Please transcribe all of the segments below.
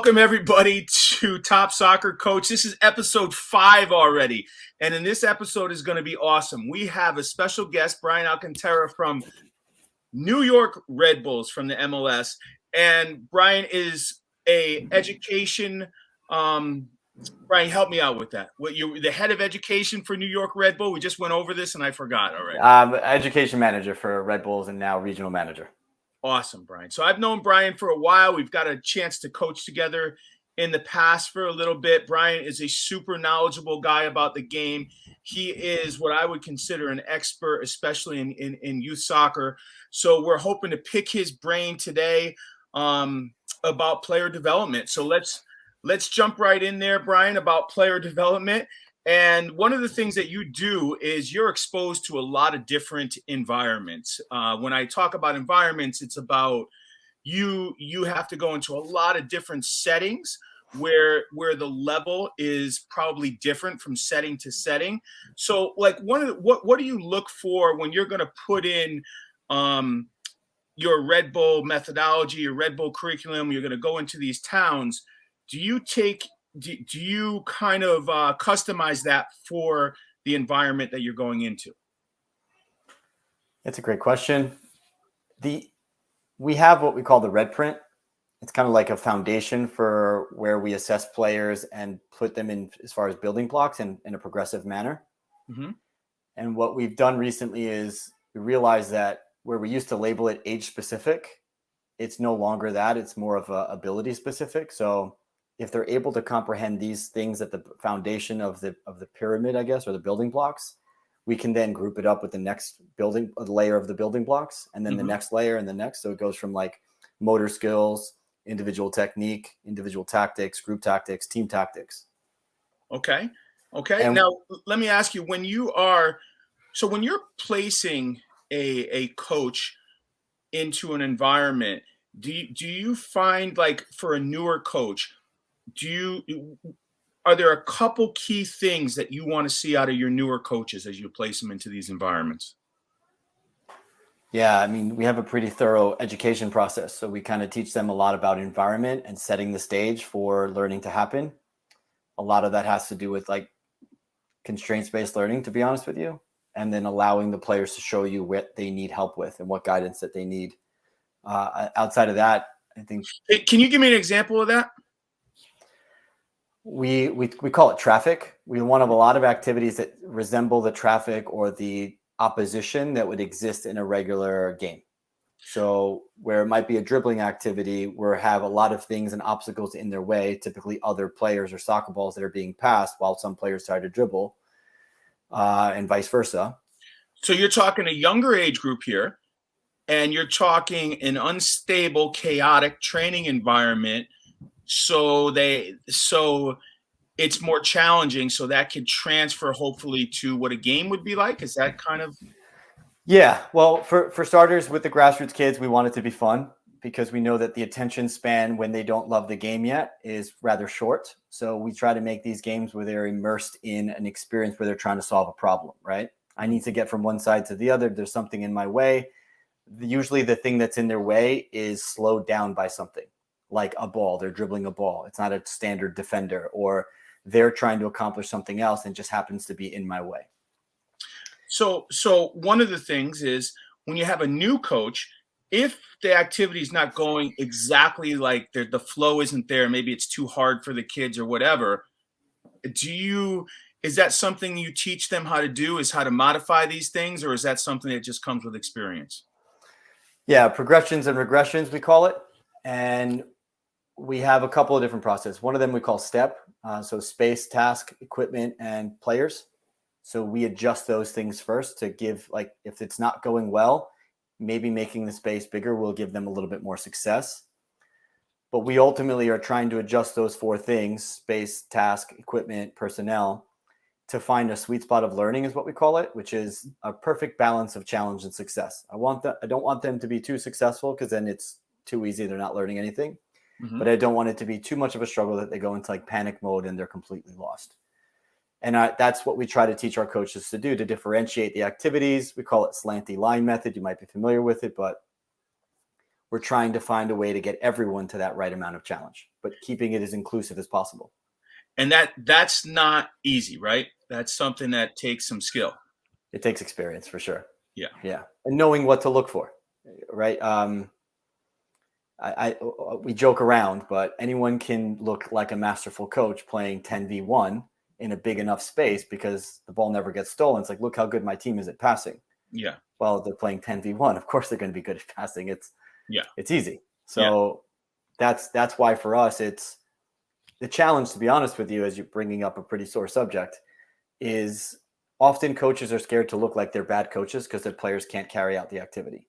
Welcome, everybody, to Top Soccer Coach. This is episode 5 already, and in this episode is going to be awesome. We have a special guest, Bryan Alcantara from New York Red Bulls from the MLS, and Bryan is a education. Bryan, help me out with that. What you the head of education for New York Red Bull? We just went over this, and I forgot already. Education manager for Red Bulls and now regional manager. Awesome, Bryan. So I've known Bryan for a while. We've got a chance to coach together in the past for a little bit. Bryan is a super knowledgeable guy about the game. He is what I would consider an expert, especially in youth soccer. So we're hoping to pick his brain today about player development. So let's jump right in there, Bryan, about player development. And one of the things that you do is you're exposed to a lot of different environments. When I talk about environments, it's about you have to go into a lot of different settings where the level is probably different from setting to setting. So, like, what do you look for when you're going to put in your Red Bull methodology, your Red Bull curriculum? You're going to go into these towns. Do you kind of customize that for the environment that you're going into? That's a great question. We have what we call the red print. It's kind of like a foundation for where we assess players and put them in as far as building blocks in a progressive manner. Mm-hmm. And what we've done recently is we realized that where we used to label it age specific, it's no longer that. It's more of a ability specific. So if they're able to comprehend these things at the foundation of the pyramid, I guess, or the building blocks, we can then group it up with the next layer of the building blocks, and then the next layer and the next. So it goes from like motor skills, individual technique, individual tactics, group tactics, team tactics. Okay. And now let me ask you, when you're placing a coach into an environment, do you find, like, for a newer coach, are there a couple key things that you want to see out of your newer coaches as you place them into these environments? Yeah, I mean, we have a pretty thorough education process. So we kind of teach them a lot about environment and setting the stage for learning to happen. A lot of that has to do with like constraints-based learning, to be honest with you, and then allowing the players to show you what they need help with and what guidance that they need. Outside of that, I think. Can you give me an example of that? We call it traffic. We want to have a lot of activities that resemble the traffic or the opposition that would exist in a regular game. So where it might be a dribbling activity, where have a lot of things and obstacles in their way, typically other players or soccer balls that are being passed while some players try to dribble, and vice versa. So you're talking a younger age group here, and you're talking an unstable, chaotic training environment. So it's more challenging. So that could transfer hopefully to what a game would be like. Is that kind of? Yeah. Well, for starters, with the grassroots kids, we want it to be fun because we know that the attention span when they don't love the game yet is rather short. So we try to make these games where they're immersed in an experience where they're trying to solve a problem, right? I need to get from one side to the other. There's something in my way. Usually the thing that's in their way is slowed down by something. Like a ball, they're dribbling a ball. It's not a standard defender, or they're trying to accomplish something else and just happens to be in my way. So one of the things is when you have a new coach, if the activity is not going exactly like the flow isn't there, maybe it's too hard for the kids or whatever, is that something you teach them how to do, is how to modify these things, or is that something that just comes with experience? Yeah, progressions and regressions, we call it. And we have a couple of different processes. One of them we call STEP. So space, task, equipment, and players. So we adjust those things first to give, like, if it's not going well, maybe making the space bigger will give them a little bit more success. But we ultimately are trying to adjust those 4 things, space, task, equipment, personnel, to find a sweet spot of learning is what we call it, which is a perfect balance of challenge and success. I don't want them to be too successful because then it's too easy. They're not learning anything. Mm-hmm. But I don't want it to be too much of a struggle that they go into like panic mode and they're completely lost. And that's what we try to teach our coaches to do, to differentiate the activities. We call it slanty line method. You might be familiar with it, but we're trying to find a way to get everyone to that right amount of challenge, but keeping it as inclusive as possible. And that's not easy, right? That's something that takes some skill. It takes experience for sure. Yeah. Yeah. And knowing what to look for, right? We joke around, but anyone can look like a masterful coach playing 10v1 in a big enough space because the ball never gets stolen. It's like, look how good my team is at passing. Yeah. Well, they're playing 10v1. Of course they're going to be good at passing. It's easy. So that's why for us, it's the challenge, to be honest with you, as you're bringing up a pretty sore subject, is often coaches are scared to look like they're bad coaches because their players can't carry out the activity.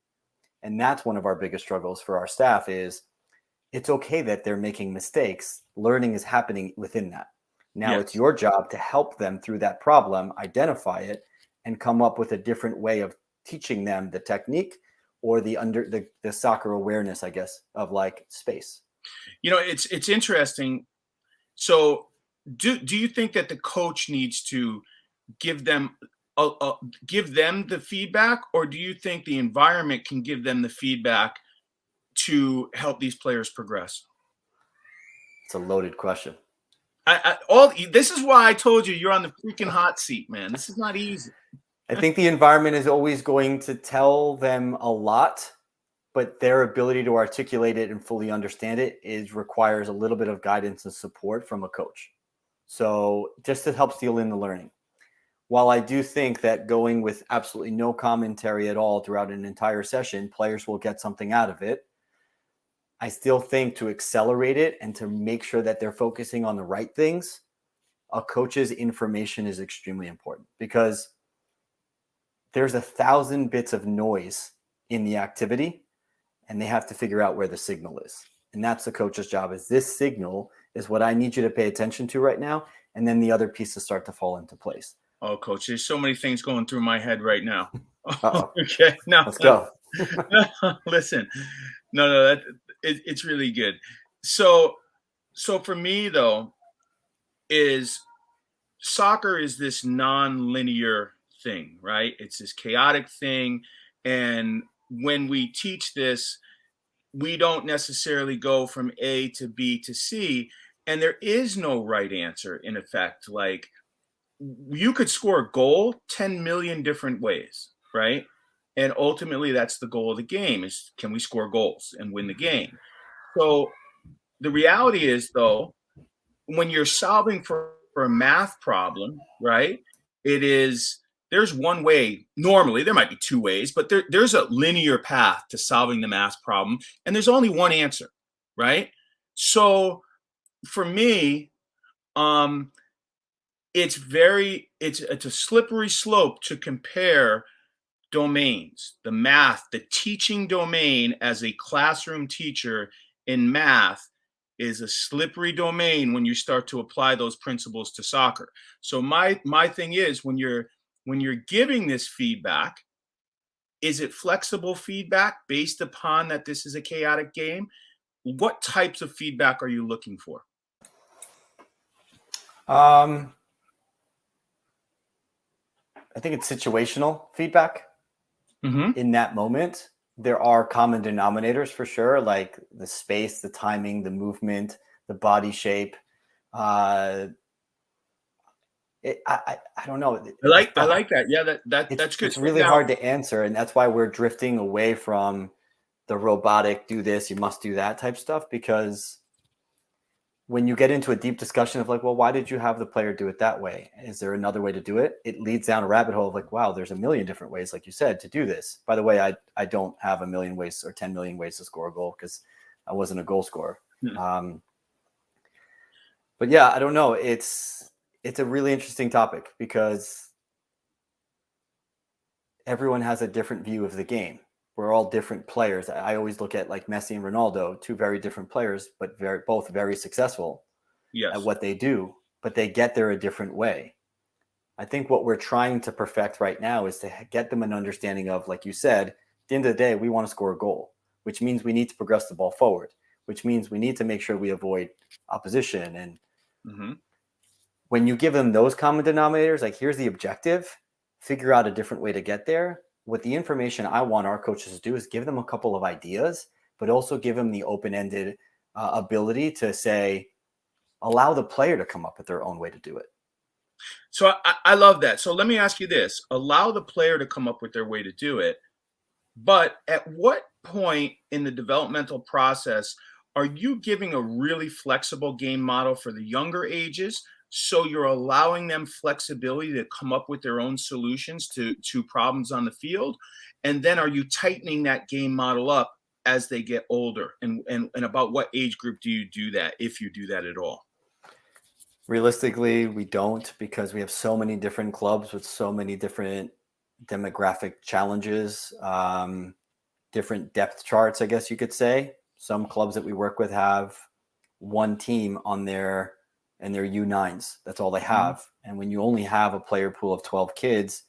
And that's one of our biggest struggles for our staff is it's okay that they're making mistakes. Learning is happening within that. Now it's your job to help them through that problem, identify it, and come up with a different way of teaching them the technique or the soccer awareness, I guess, of like space. It's interesting. So do you think that the coach needs to give them the feedback, or do you think the environment can give them the feedback to help these players progress? It's a loaded question. This is why I told you're on the freaking hot seat, man. This is not easy. I think the environment is always going to tell them a lot, but their ability to articulate it and fully understand it requires a little bit of guidance and support from a coach. So just to help seal in the learning. While I do think that going with absolutely no commentary at all throughout an entire session, players will get something out of it, I still think to accelerate it and to make sure that they're focusing on the right things, a coach's information is extremely important because there's 1,000 bits of noise in the activity and they have to figure out where the signal is. And that's the coach's job, is this signal is what I need you to pay attention to right now. And then the other pieces start to fall into place. Oh, coach, there's so many things going through my head right now. Uh-oh. Okay. No, let's go. Listen, no, it's really good. So for me though, is soccer is this non-linear thing, right? It's this chaotic thing. And when we teach this, we don't necessarily go from A to B to C. And there is no right answer, in effect. Like, you could score a goal 10 million different ways, right? And ultimately, that's the goal of the game is, can we score goals and win the game? So the reality is, though, when you're solving for a math problem, right, there's one way. Normally, there might be two ways, but there's a linear path to solving the math problem, and there's only one answer, right? So for me, it's a slippery slope to compare domains. The math, the teaching domain as a classroom teacher in math is a slippery domain when you start to apply those principles to soccer. So my thing is, when you're giving this feedback, is it flexible feedback based upon that this is a chaotic game? What types of feedback are you looking for? I think it's situational feedback. In that moment. There are common denominators for sure, like the space, the timing, the movement, the body shape. I don't know. I like that. Yeah, that's good. It's really hard to answer, and that's why we're drifting away from the robotic, do this, you must do that type stuff, because when you get into a deep discussion of like, well, why did you have the player do it that way? Is there another way to do it? It leads down a rabbit hole of like, wow, there's a million different ways, like you said, to do this. By the way, I don't have a million ways or 10 million ways to score a goal because I wasn't a goal scorer. But yeah, I don't know. It's a really interesting topic because everyone has a different view of the game. We're all different players. I always look at like Messi and Ronaldo, two very different players, but both very successful at what they do, but they get there a different way. I think what we're trying to perfect right now is to get them an understanding of, like you said, at the end of the day, we want to score a goal, which means we need to progress the ball forward, which means we need to make sure we avoid opposition. And when you give them those common denominators, like here's the objective, figure out a different way to get there. What the information I want our coaches to do is give them a couple of ideas but also give them the open-ended ability to say, allow the player to come up with their own way to do it. So I love that. So let me ask you this: allow the player to come up with their way to do it. But at what point in the developmental process are you giving a really flexible game model for the younger ages? So you're allowing them flexibility to come up with their own solutions to problems on the field. And then are you tightening that game model up as they get older? And about what age group do you do that, if you do that at all? Realistically, we don't, because we have so many different clubs with so many different demographic challenges, different depth charts, I guess you could say. Some clubs that we work with have one team on their U9s. That's all they have. Mm-hmm. And when you only have a player pool of 12 kids,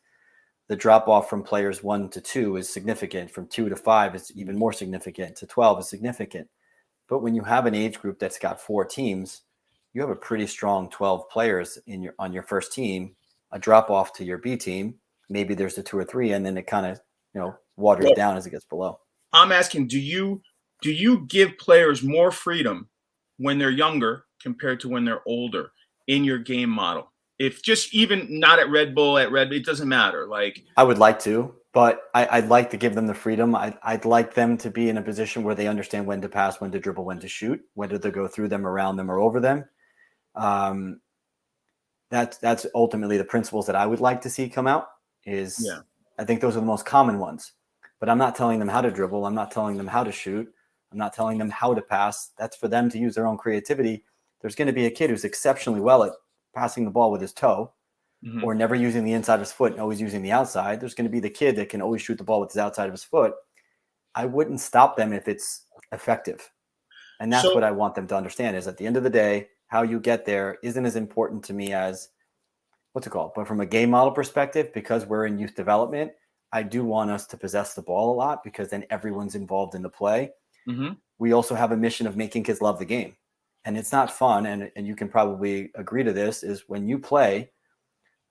the drop off from players 1 to 2 is significant. From 2 to 5 is even more significant. To 12 is significant. But when you have an age group that's got 4 teams, you have a pretty strong 12 players on your first team. A drop off to your B team, maybe there's the 2 or 3, and then it kind of waters down as it gets below. I'm asking, do you give players more freedom when they're younger compared to when they're older in your game model? If just even not at Red Bull, it doesn't matter. Like, I would like to, but I'd like to give them the freedom. I'd like them to be in a position where they understand when to pass, when to dribble, when to shoot, whether to go through them, around them, or over them. That's ultimately the principles that I would like to see come out. I think those are the most common ones. But I'm not telling them how to dribble. I'm not telling them how to shoot. I'm not telling them how to pass. That's for them to use their own creativity. There's going to be a kid who's exceptionally well at passing the ball with his toe, mm-hmm. or never using the inside of his foot and always using the outside. There's going to be the kid that can always shoot the ball with his outside of his foot. I wouldn't stop them if it's effective. And that's what I want them to understand, is at the end of the day, how you get there isn't as important to me as what's it called. But from a game model perspective, because we're in youth development, I do want us to possess the ball a lot, because then everyone's involved in the play. Mm-hmm. We also have a mission of making kids love the game. And it's not fun. And you can probably agree to this, is when you play,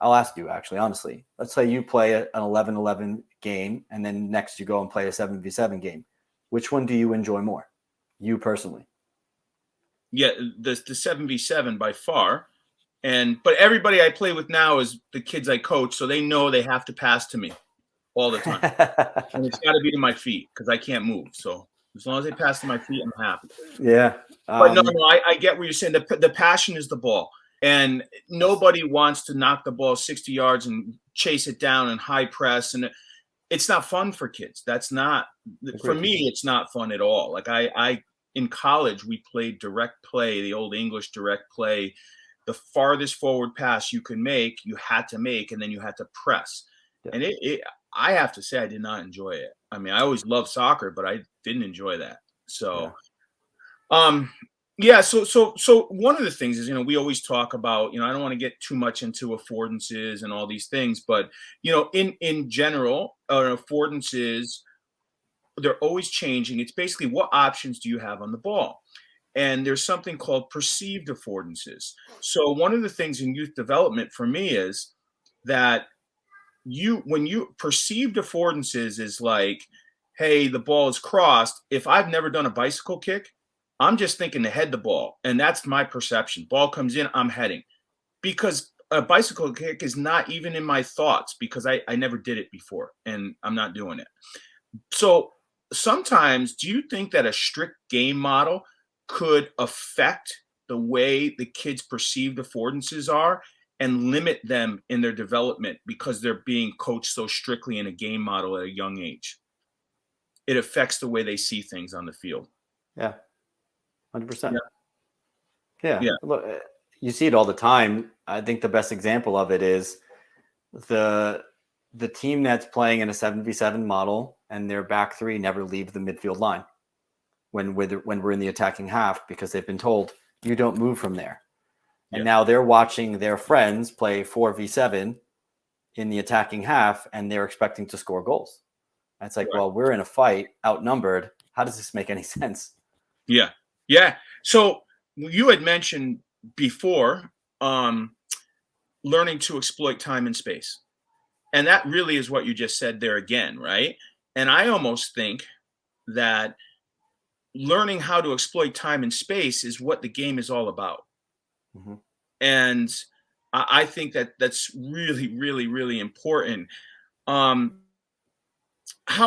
I'll ask you actually, honestly, let's say you play an 11-11 game, and then next you go and play a 7v7 game. Which one do you enjoy more? You personally? Yeah, the 7v7 by far. But everybody I play with now is the kids I coach, so they know they have to pass to me all the time. And it's got to be to my feet, because I can't move. So as long as they pass to my feet, I'm happy. Yeah. But no, I get what you're saying. The passion is the ball. And nobody wants to knock the ball 60 yards and chase it down and high press. And it's not fun for kids. That's not, for me, it's not fun at all. Like I in college, we played direct play, the old English direct play. The farthest forward pass you could make, you had to make, and then you had to press. Yeah. And I have to say, I did not enjoy it. I mean, I always loved soccer, but I didn't enjoy that. So, So one of the things is, we always talk about, I don't want to get too much into affordances and all these things, but, in general, affordances, they're always changing. It's basically, what options do you have on the ball? And there's something called perceived affordances. So one of the things in youth development for me is that when you perceived affordances is like, hey, the ball is crossed. If I've never done a bicycle kick, I'm just thinking to head the ball. And that's my perception. Ball comes in, I'm heading. Because a bicycle kick is not even in my thoughts, because I never did it before and I'm not doing it. So sometimes, do you think that a strict game model could affect the way the kids' perceived affordances are and limit them in their development because they're being coached so strictly in a game model at a young age? It affects the way they see things on the field. Yeah, 100%. Yeah. Look, you see it all the time. I think the best example of it is the team that's playing in a 7v7 model and their back three never leave the midfield line when we're in the attacking half, because they've been told you don't move from there. And now they're watching their friends play 4v7 in the attacking half, and they're expecting to score goals. And it's like, well, we're in a fight, outnumbered. How does this make any sense? Yeah. So you had mentioned before learning to exploit time and space. And that really is what you just said there again, right? And I almost think that learning how to exploit time and space is what the game is all about. Mm-hmm. And I think that that's really, really, really important. How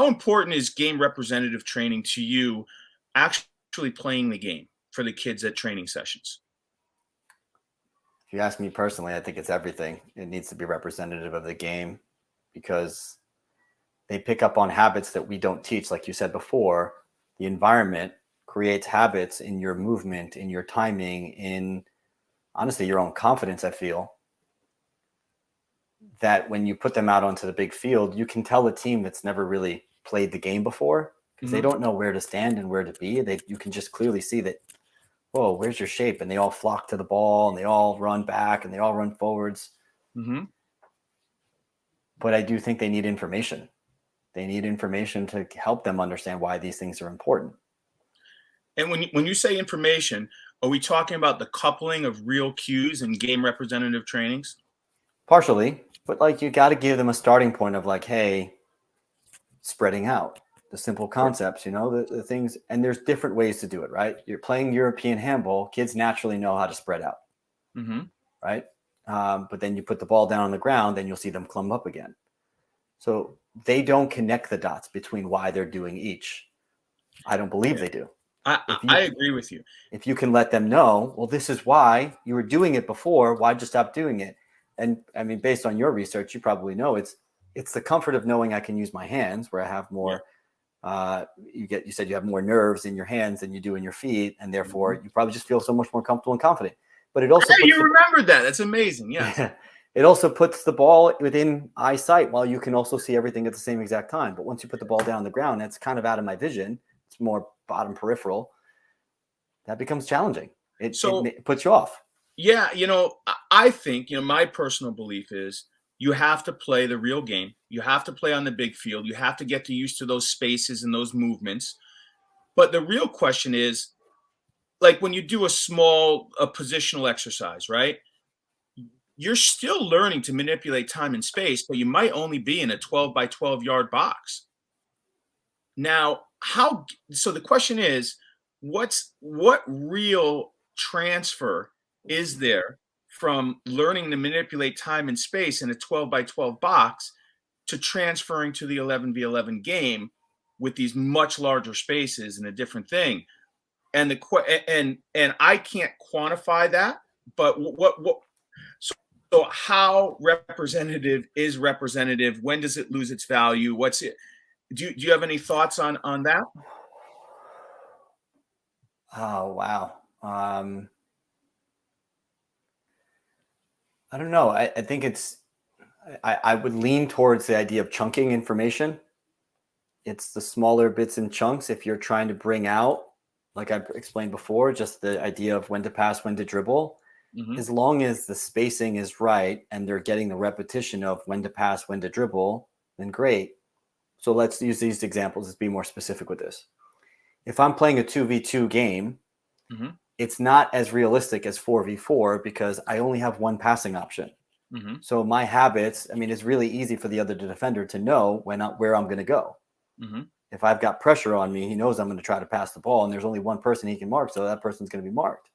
important is game representative training to you, actually playing the game for the kids at training sessions? If you ask me personally, I think it's everything. It needs to be representative of the game because they pick up on habits that we don't teach. Like you said before, the environment creates habits in your movement, in your timing, in honestly your own confidence. I feel that when you put them out onto the big field, you can tell a team that's never really played the game before because they don't know where to stand and where to be. You can just clearly see that, whoa, where's your shape? And they all flock to the ball and they all run back and they all run forwards. Mm-hmm. But I do think they need information. They need information to help them understand why these things are important. And when you say information, are we talking about the coupling of real cues and game representative trainings? Partially, but like you got to give them a starting point of like, hey, spreading out, the simple concepts, the things, and there's different ways to do it, right? You're playing European handball, kids naturally know how to spread out, right? But then you put the ball down on the ground and you'll see them clump up again. So they don't connect the dots between why they're doing each. I don't believe they do. I agree with you. If you can let them know, well, this is why you were doing it before, why'd you stop doing it? And I mean, based on your research, you probably know it's the comfort of knowing I can use my hands where I have more, you said you have more nerves in your hands than you do in your feet. And therefore you probably just feel so much more comfortable and confident. But it also, you remembered that. That's amazing. Yeah. It also puts the ball within eyesight while you can also see everything at the same exact time. But once you put the ball down on the ground, that's kind of out of my vision. It's more bottom peripheral. That becomes challenging. It puts you off. Yeah. I think, my personal belief is you have to play the real game. You have to play on the big field. You have to get used to those spaces and those movements. But the real question is, like when you do a positional exercise, right? You're still learning to manipulate time and space, but you might only be in a 12 by 12 yard box. Now, so the question is, what real transfer is there from learning to manipulate time and space in a 12 by 12 box to transferring to the 11v11 game with these much larger spaces and a different thing? And and I can't quantify that, but so how representative is representative? When does it lose its value? What's it? Do you have any thoughts on that? Oh, wow. I don't know. I think I would lean towards the idea of chunking information. It's the smaller bits and chunks. If you're trying to bring out, like I explained before, just the idea of when to pass, when to dribble, as long as the spacing is right and they're getting the repetition of when to pass, when to dribble, then great. So let's use these examples. Let's be more specific with this. If I'm playing a 2v2 game, it's not as realistic as 4v4 because I only have one passing option. So my habits, it's really easy for the other defender to know where I'm going to go. If I've got pressure on me, he knows I'm going to try to pass the ball and there's only one person he can mark. So that person's going to be marked.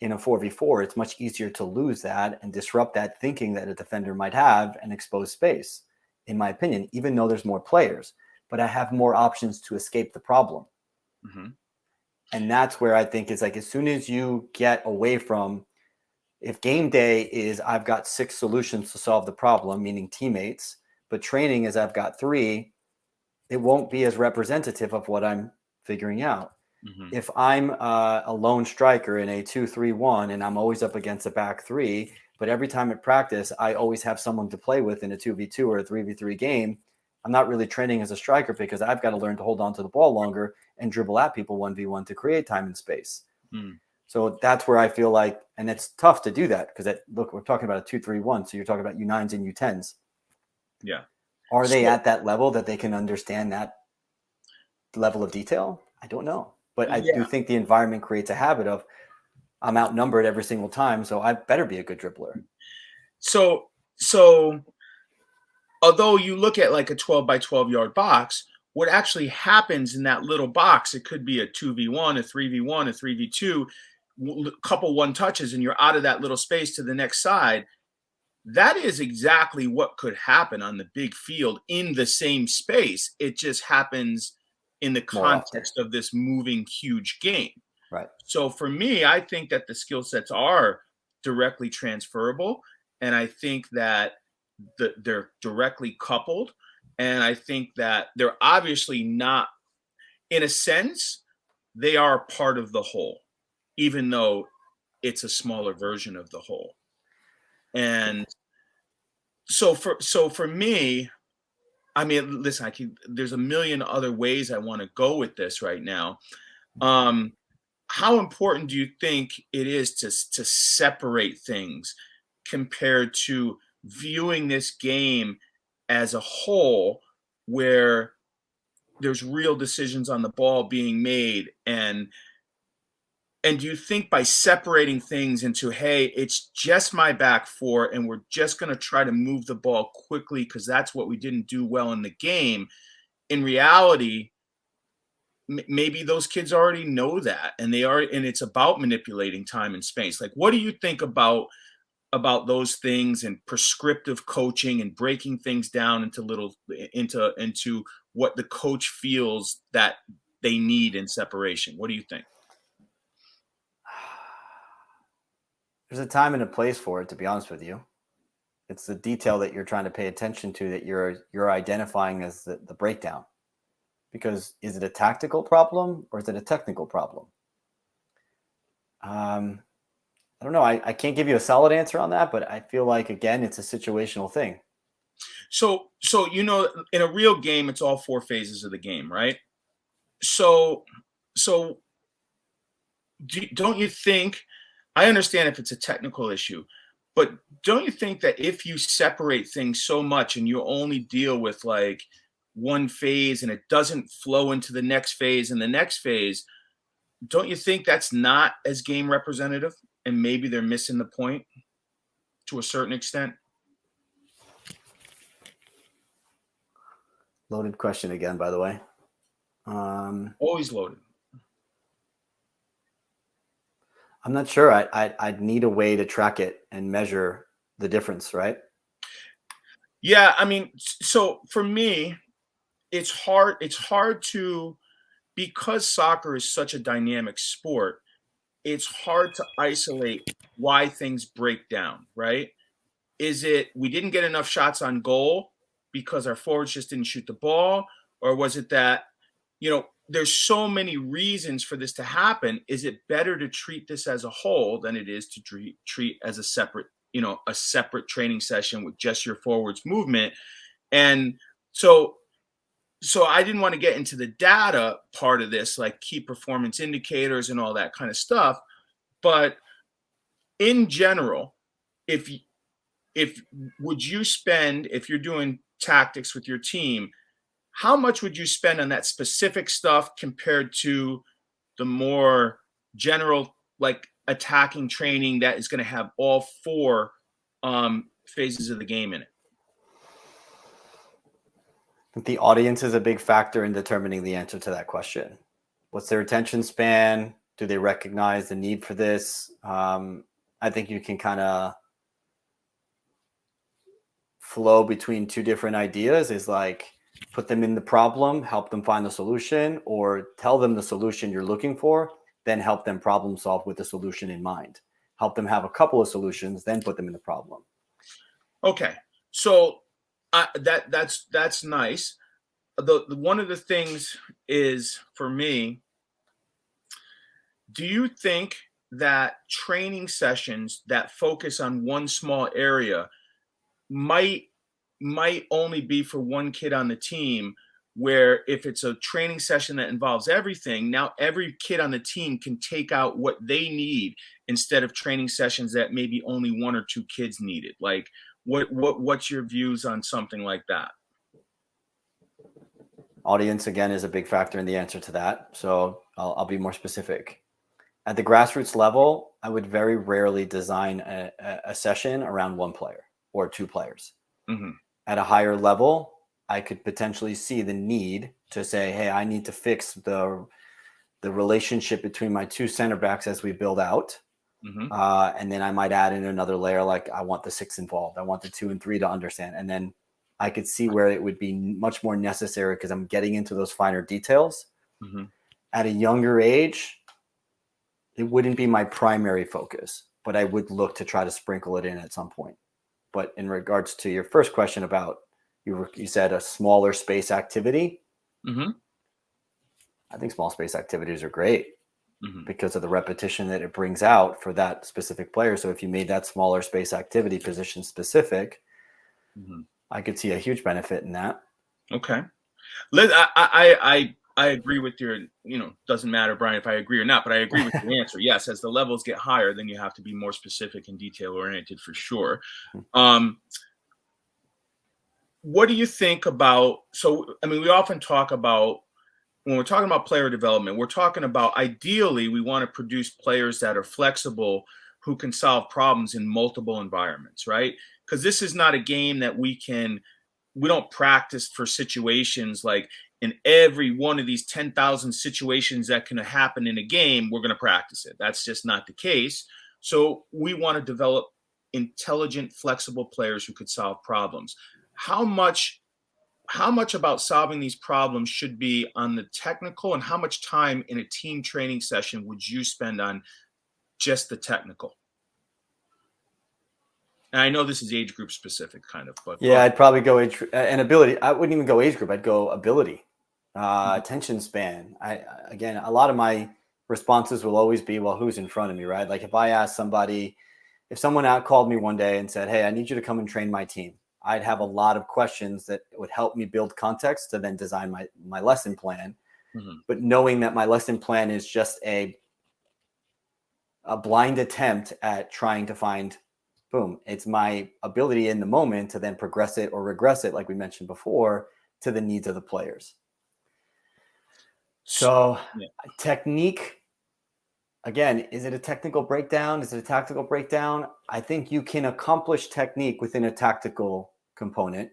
In a 4v4, it's much easier to lose that and disrupt that thinking that a defender might have and expose space, in my opinion, even though there's more players, but I have more options to escape the problem. And that's where I think it's like, as soon as you get away from, if game day is I've got 6 solutions to solve the problem, meaning teammates, but training is I've got 3, it won't be as representative of what I'm figuring out. If I'm a lone striker in a 2-3-1 and I'm always up against a back 3, but every time at practice, I always have someone to play with in a 2v2 or a 3v3 game, I'm not really training as a striker because I've got to learn to hold on to the ball longer and dribble at people 1v1 to create time and space. So that's where I feel like, and it's tough to do that because look, we're talking about a 2-3-1. So you're talking about U9s and U10s. Yeah. Are they at that level that they can understand that level of detail? I don't know. But I do think the environment creates a habit of I'm outnumbered every single time, so I better be a good dribbler. So although you look at like a 12 by 12 yard box, what actually happens in that little box. It could be a 2v1, a 3v1, a 3v2, couple one touches, and you're out of that little space to the next side. That is exactly what could happen on the big field in the same space. It just happens in the More often. context of this moving huge game. Right. So for me, I think that the skill sets are directly transferable, and I think that they're directly coupled, and I think that they're obviously not, in a sense, they are part of the whole, even though it's a smaller version of the whole. And so for me, I mean, listen, there's a million other ways I want to go with this right now. How important do you think it is to separate things compared to viewing this game as a whole, where there's real decisions on the ball being made? And do you think by separating things into, hey, it's just my back four and we're just going to try to move the ball quickly because that's what we didn't do well in the game, in reality, maybe those kids already know that, and it's about manipulating time and space. Like, what do you think about those things and prescriptive coaching and breaking things down into what the coach feels that they need in separation? What do you think? There's a time and a place for it, to be honest with you. It's the detail that you're trying to pay attention to that you're identifying as the breakdown. Because is it a tactical problem or is it a technical problem? I don't know. I can't give you a solid answer on that, but I feel like, again, it's a situational thing. So in a real game, it's all four phases of the game, right? So don't you think, I understand if it's a technical issue, but don't you think that if you separate things so much and you only deal with like one phase and it doesn't flow into the next phase and the next phase, don't you think that's not as game representative, and maybe they're missing the point to a certain extent? Loaded question again, by the way. Always loaded. I'm not sure. I'd need a way to track it and measure the difference, right? Yeah, I mean, so for me, it's hard to, because soccer is such a dynamic sport, it's hard to isolate why things break down, right? Is it we didn't get enough shots on goal because our forwards just didn't shoot the ball? Or was it that, there's so many reasons for this to happen? Is it better to treat this as a whole than it is to treat as a separate training session with just your forwards movement? And so I didn't want to get into the data part of this, like key performance indicators and all that kind of stuff. But in general, if you're doing tactics with your team, how much would you spend on that specific stuff compared to the more general, like attacking training that is going to have all four phases of the game in it? The audience is a big factor in determining the answer to that question. What's their attention span? Do they recognize the need for this? I think you can kind of flow between two different ideas, is like put them in the problem, help them find the solution, or tell them the solution you're looking for, then help them problem solve with the solution in mind. Help them have a couple of solutions, then put them in the problem. Okay. So that's nice. The one of the things is, for me, do you think that training sessions that focus on one small area might only be for one kid on the team, where if it's a training session that involves everything, now every kid on the team can take out what they need, instead of training sessions that maybe only one or two kids needed? Like, what's your views on something like that? Audience, again, is a big factor in the answer to that. So I'll be more specific. At the grassroots level, I would very rarely design a session around one player or two players. Mm-hmm. At a higher level, I could potentially see the need to say, hey, I need to fix the relationship between my two center backs as we build out. And then I might add in another layer, like I want the 6 involved. I want the 2 and 3 to understand. And then I could see where it would be much more necessary because I'm getting into those finer details. At a younger age, it wouldn't be my primary focus, but I would look to try to sprinkle it in at some point. But in regards to your first question about, you said a smaller space activity. I think small space activities are great because of the repetition that it brings out for that specific player. So if you made that smaller space activity position specific, I could see a huge benefit in that. Okay. I agree with your, doesn't matter, Brian, if I agree or not, but I agree with your answer. Yes, as the levels get higher, then you have to be more specific and detail oriented for sure. What do you think about, we often talk about, when we're talking about player development, we're talking about ideally we want to produce players that are flexible, who can solve problems in multiple environments, right? Because this is not a game that we don't practice for situations like in every one of these 10,000 situations that can happen in a game, we're going to practice it. That's just not the case. So we want to develop intelligent, flexible players who could solve problems. How much about solving these problems should be on the technical, and how much time in a team training session would you spend on just the technical? And I know this is age group specific kind of, but yeah, I'd probably go age and ability. I wouldn't even go age group. I'd go ability, attention span. Again, a lot of my responses will always be, well, who's in front of me, right? Like if I ask somebody, if someone called me one day and said, hey, I need you to come and train my team, I'd have a lot of questions that would help me build context to then design my lesson plan. But knowing that my lesson plan is just a blind attempt at trying to find, boom, it's my ability in the moment to then progress it or regress it, like we mentioned before, to the needs of the players. So technique, again, is it a technical breakdown? Is it a tactical breakdown? I think you can accomplish technique within a tactical component.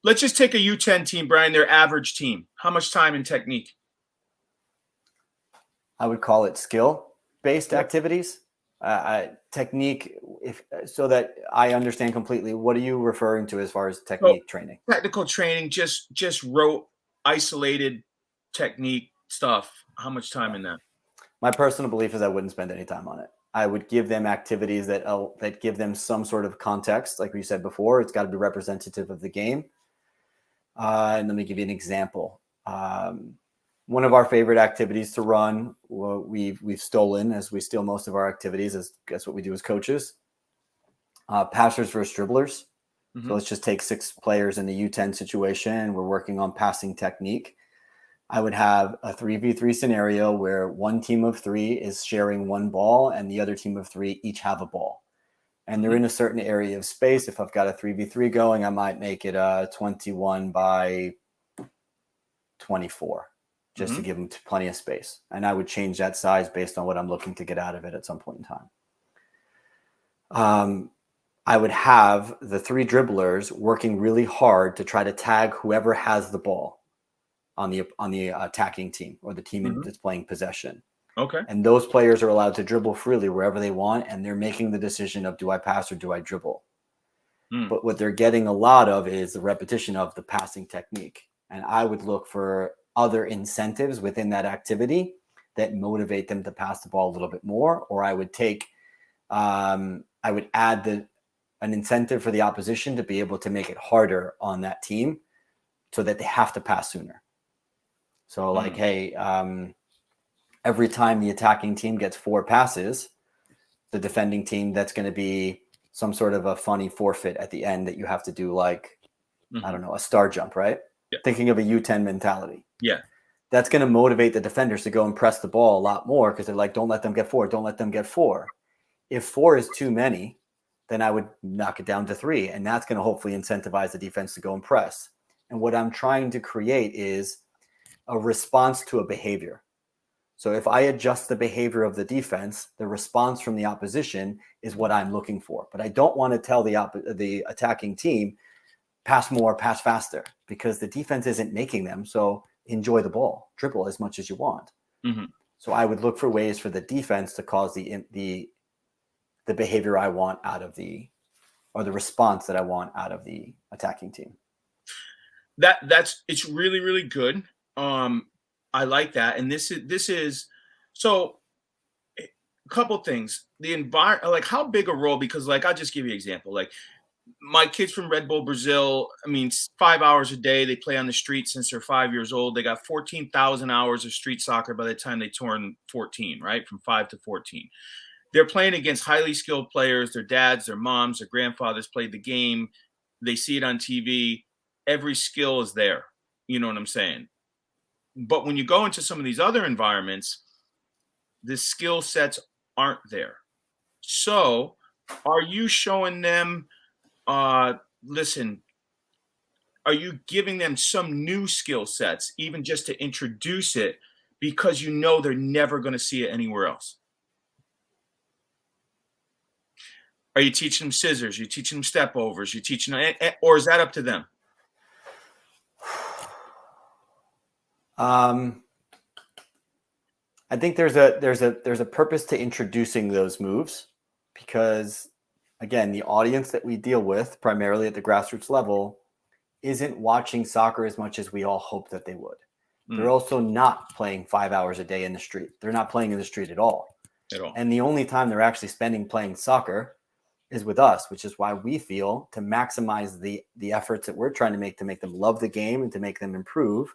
Let's just take a U10 team, Brian, their average team. How much time in technique? I would call it skill-based activities. Technique, so that I understand completely, what are you referring to as far as technique training? Technical training, just wrote isolated technique stuff. How much time in that? My personal belief is I wouldn't spend any time on it. I would give them activities that give them some sort of context. Like we said before, it's got to be representative of the game. And let me give you an example. One of our favorite activities to run, we've stolen, as we steal most of our activities, as that's what we do as coaches. Passers versus dribblers. So let's just take 6 players in the U10 situation. We're working on passing technique. I would have a 3v3 scenario where one team of 3 is sharing one ball and the other team of 3 each have a ball. And they're in a certain area of space. If I've got a 3v3 going, I might make it a 21 by 24. Just to give them plenty of space. And I would change that size based on what I'm looking to get out of it at some point in time. I would have the 3 dribblers working really hard to try to tag whoever has the ball on the attacking team or the team that's playing possession. Okay. And those players are allowed to dribble freely wherever they want, and they're making the decision of, do I pass or do I dribble? But what they're getting a lot of is the repetition of the passing technique. And I would look for other incentives within that activity that motivate them to pass the ball a little bit more. Or I would add an incentive for the opposition to be able to make it harder on that team so that they have to pass sooner. So like, hey, every time the attacking team gets 4 passes, the defending team, that's going to be some sort of a funny forfeit at the end that you have to do, like, I don't know, a star jump, right? Yeah. Thinking of a U10 mentality. Yeah. That's going to motivate the defenders to go and press the ball a lot more because they're like, don't let them get 4. Don't let them get 4. If 4 is too many, then I would knock it down to 3. And that's going to hopefully incentivize the defense to go and press. And what I'm trying to create is a response to a behavior. So if I adjust the behavior of the defense, the response from the opposition is what I'm looking for. But I don't want to tell the attacking team, pass more, pass faster, because the defense isn't making them. So enjoy the ball, dribble as much as you want. Mm-hmm. So I would look for ways for the defense to cause the behavior I want out of the response that I want out of the attacking team. It's really, really good. I like that. And this is so a couple things. The environment, like how big a role, because like, I'll just give you an example. Like my kids from Red Bull, Brazil, I mean, 5 hours a day, they play on the street since they're 5 years old. They got 14,000 hours of street soccer by the time they turn 14, right? From 5 to 14. They're playing against highly skilled players. Their dads, their moms, their grandfathers played the game. They see it on TV. Every skill is there. You know what I'm saying? But when you go into some of these other environments, the skill sets aren't there. So are you showing them, listen, are you giving them some new skill sets, even just to introduce it, because you know they're never going to see it anywhere else? Are you teaching them scissors? You teaching them step overs? You teaching them, or is that up to them? I think there's a purpose to introducing those moves, because again, the audience that we deal with primarily at the grassroots level isn't watching soccer as much as we all hope that they would. They're also not playing 5 hours a day in the street. They're not playing in the street at all. And the only time they're actually spending playing soccer is with us, which is why we feel to maximize the efforts that we're trying to make them love the game and to make them improve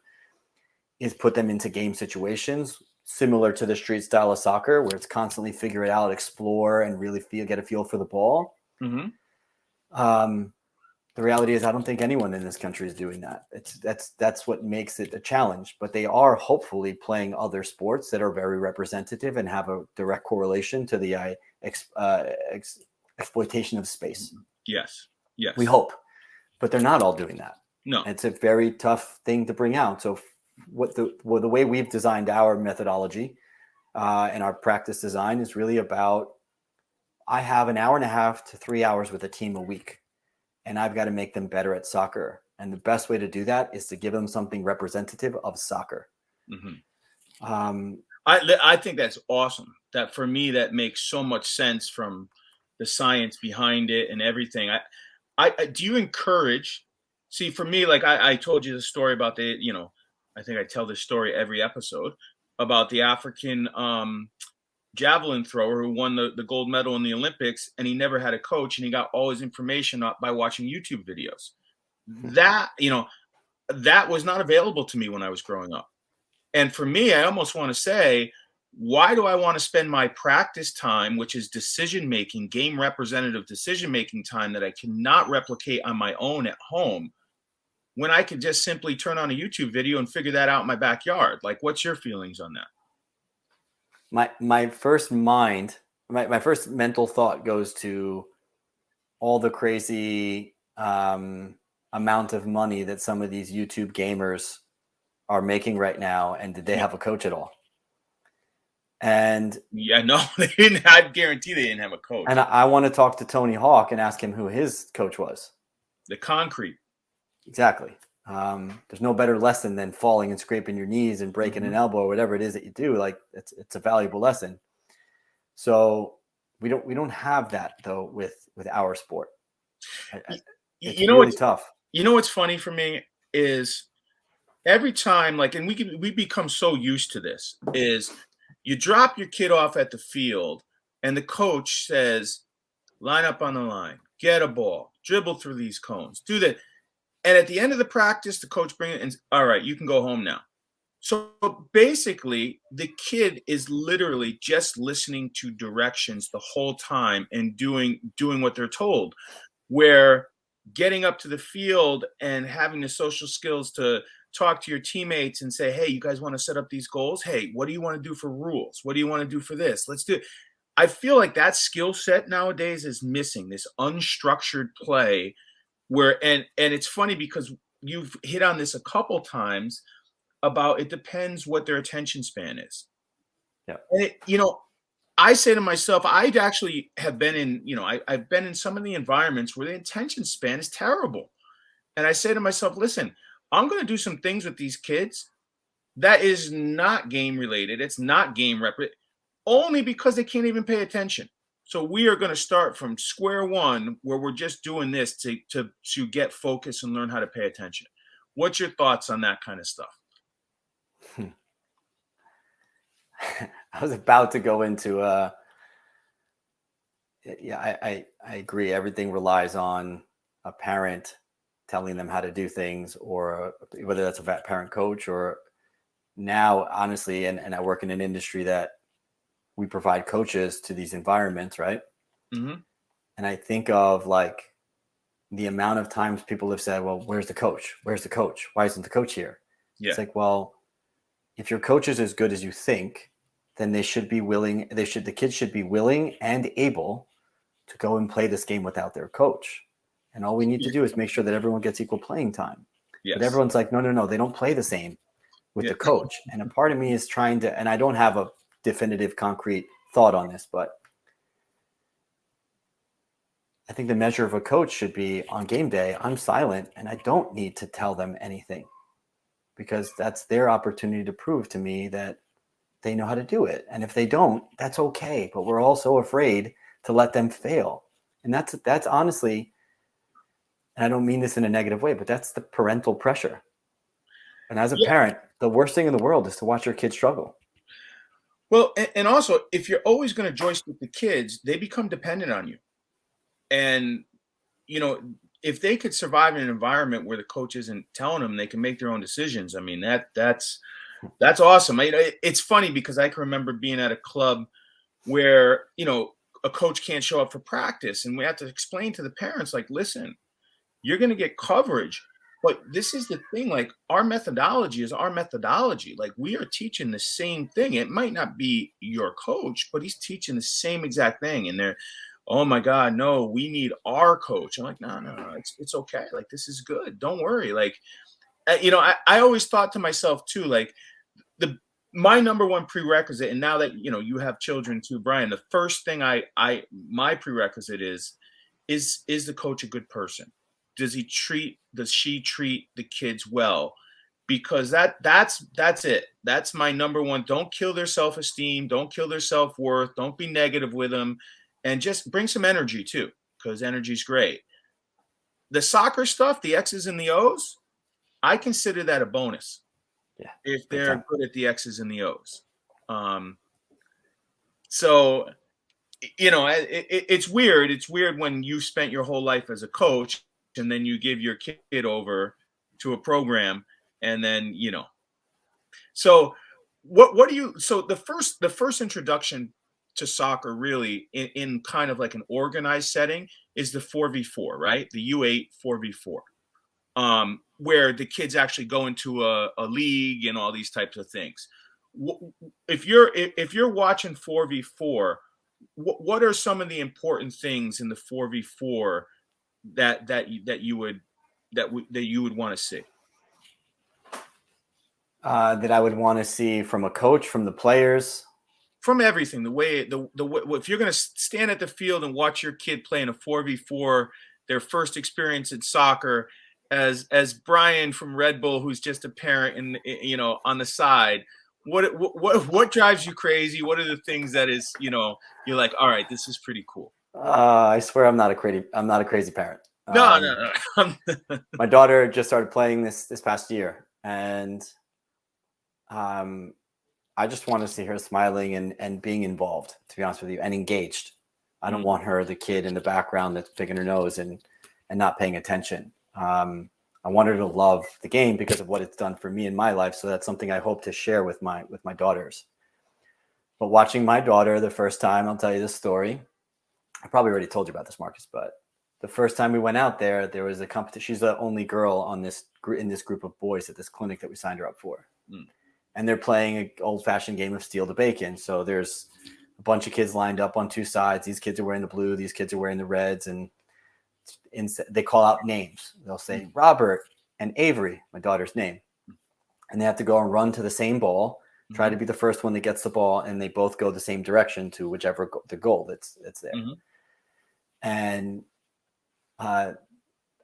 is put them into game situations similar to the street style of soccer, where it's constantly figure it out, explore, and really get a feel for the ball. Mm-hmm. The reality is I don't think anyone in this country is doing that. That's what makes it a challenge, but they are hopefully playing other sports that are very representative and have a direct correlation to the exploitation of space. Yes. We hope, but they're not all doing that. No. It's a very tough thing to bring out. So the way we've designed our methodology and our practice design is really about, I have an hour and a half to 3 hours with a team a week, and I've got to make them better at soccer. And the best way to do that is to give them something representative of soccer. Mm-hmm. I think that's awesome. That for me, that makes so much sense from the science behind it and everything. I do you encourage? See, for me, like I told you the story about I think I tell this story every episode about the African javelin thrower who won the gold medal in the Olympics, and he never had a coach, and he got all his information by watching YouTube videos. That was not available to me when I was growing up. And for me, I almost want to say, why do I want to spend my practice time, which is decision-making, game representative decision-making time that I cannot replicate on my own at home, when I could just simply turn on a YouTube video and figure that out in my backyard? Like, what's your feelings on that? My first mental thought goes to all the crazy amount of money that some of these YouTube gamers are making right now, and did they have a coach at all? And yeah, no, they didn't. I guarantee they didn't have a coach. And I want to talk to Tony Hawk and ask him who his coach was. The concrete. Exactly. There's no better lesson than falling and scraping your knees and breaking an elbow or whatever it is that you do. Like it's a valuable lesson. So we don't have that though with our sport. It's really tough. You know what's funny for me is every time, like, and we become so used to this, is you drop your kid off at the field and the coach says, line up on the line, get a ball, dribble through these cones, do that. And at the end of the practice, the coach brings it and, all right, you can go home now. So basically, the kid is literally just listening to directions the whole time and doing what they're told, where getting up to the field and having the social skills to talk to your teammates and say, hey, you guys want to set up these goals? Hey, what do you want to do for rules? What do you want to do for this? Let's do it. I feel like that skill set nowadays is missing, this unstructured play where, and it's funny because you've hit on this a couple times about it depends what their attention span is. Yeah. And I say to myself, I'd actually have been in, I've been in some of the environments where the attention span is terrible. And I say to myself, listen, I'm going to do some things with these kids that is not game related. It's not game rep, only because they can't even pay attention. So we are going to start from square one, where we're just doing this to get focus and learn how to pay attention. What's your thoughts on that kind of stuff? I was about to go into I agree. Everything relies on a parent telling them how to do things, or whether that's a parent coach, or now, honestly, and I work in an industry that we provide coaches to these environments, right? Mm-hmm. And I think of like the amount of times people have said, well, where's the coach? Where's the coach? Why isn't the coach here? Yeah. It's like, well, if your coach is as good as you think, then they should be willing. The kids should be willing and able to go and play this game without their coach. And all we need to do is make sure that everyone gets equal playing time. Yes. But everyone's like, no, they don't play the same with the coach. And a part of me is trying to, and I don't have a definitive, concrete thought on this, but I think the measure of a coach should be, on game day, I'm silent and I don't need to tell them anything, because that's their opportunity to prove to me that they know how to do it. And if they don't, that's okay. But we're all so afraid to let them fail. And that's honestly, and I don't mean this in a negative way, but that's the parental pressure. And as a parent, the worst thing in the world is to watch your kids struggle. Well, and also, if you're always going to joystick the kids, they become dependent on you. And, you know, if they could survive in an environment where the coach isn't telling them they can make their own decisions, I mean, that's awesome. It's funny because I can remember being at a club where, you know, a coach can't show up for practice, and we have to explain to the parents, like, listen, you're going to get coverage. But this is the thing, like, our methodology is our methodology. Like, we are teaching the same thing. It might not be your coach, but he's teaching the same exact thing. And they're, oh my God, no, we need our coach. I'm like, no, it's okay. Like, this is good. Don't worry. Like, you know, I always thought to myself too, like, my number one prerequisite, and now that, you know, you have children too, Bryan, the first thing my prerequisite is the coach a good person? Does she treat the kids well? Because that's it. That's my number one. Don't kill their self-esteem. Don't kill their self-worth. Don't be negative with them, and just bring some energy too, because energy is great. The soccer stuff, the X's and the O's, I consider that a bonus. Yeah, if they're good at the X's and the O's. So, you know, it's weird. It's weird when you spent your whole life as a coach and then you give your kid over to a program, and then, you know. So what do you, so the first introduction to soccer really in kind of like an organized setting is the 4v4, right? The U8 4v4. Where the kids actually go into a league and all these types of things. If you're watching 4v4, what are some of the important things in the 4v4 that you would want to see? That I would want to see from a coach, from the players, from everything. The way if you're going to stand at the field and watch your kid play in a 4v4, their first experience in soccer, as Bryan from Red Bull, who's just a parent and, you know, on the side, what drives you crazy? What are the things that is, you know, you're like, all right, this is pretty cool? I swear I'm not a crazy parent. No. My daughter just started playing this past year, and I just want to see her smiling and being involved, to be honest with you, and engaged. I don't want her, the kid in the background that's picking her nose and not paying attention. I want her to love the game because of what it's done for me in my life. So that's something I hope to share with my daughters. But watching my daughter the first time, I'll tell you this story. I probably already told you about this, Marcus, but the first time we went out there was a competition. She's the only girl in this group of boys at this clinic that we signed her up for. And they're playing an old-fashioned game of steal the bacon. So there's a bunch of kids lined up on two sides. These kids are wearing the blue. These kids are wearing the reds. And they call out names. They'll say Robert and Avery, my daughter's name. And they have to go and run to the same ball, try to be the first one that gets the ball, and they both go the same direction to whichever the goal that's there. And I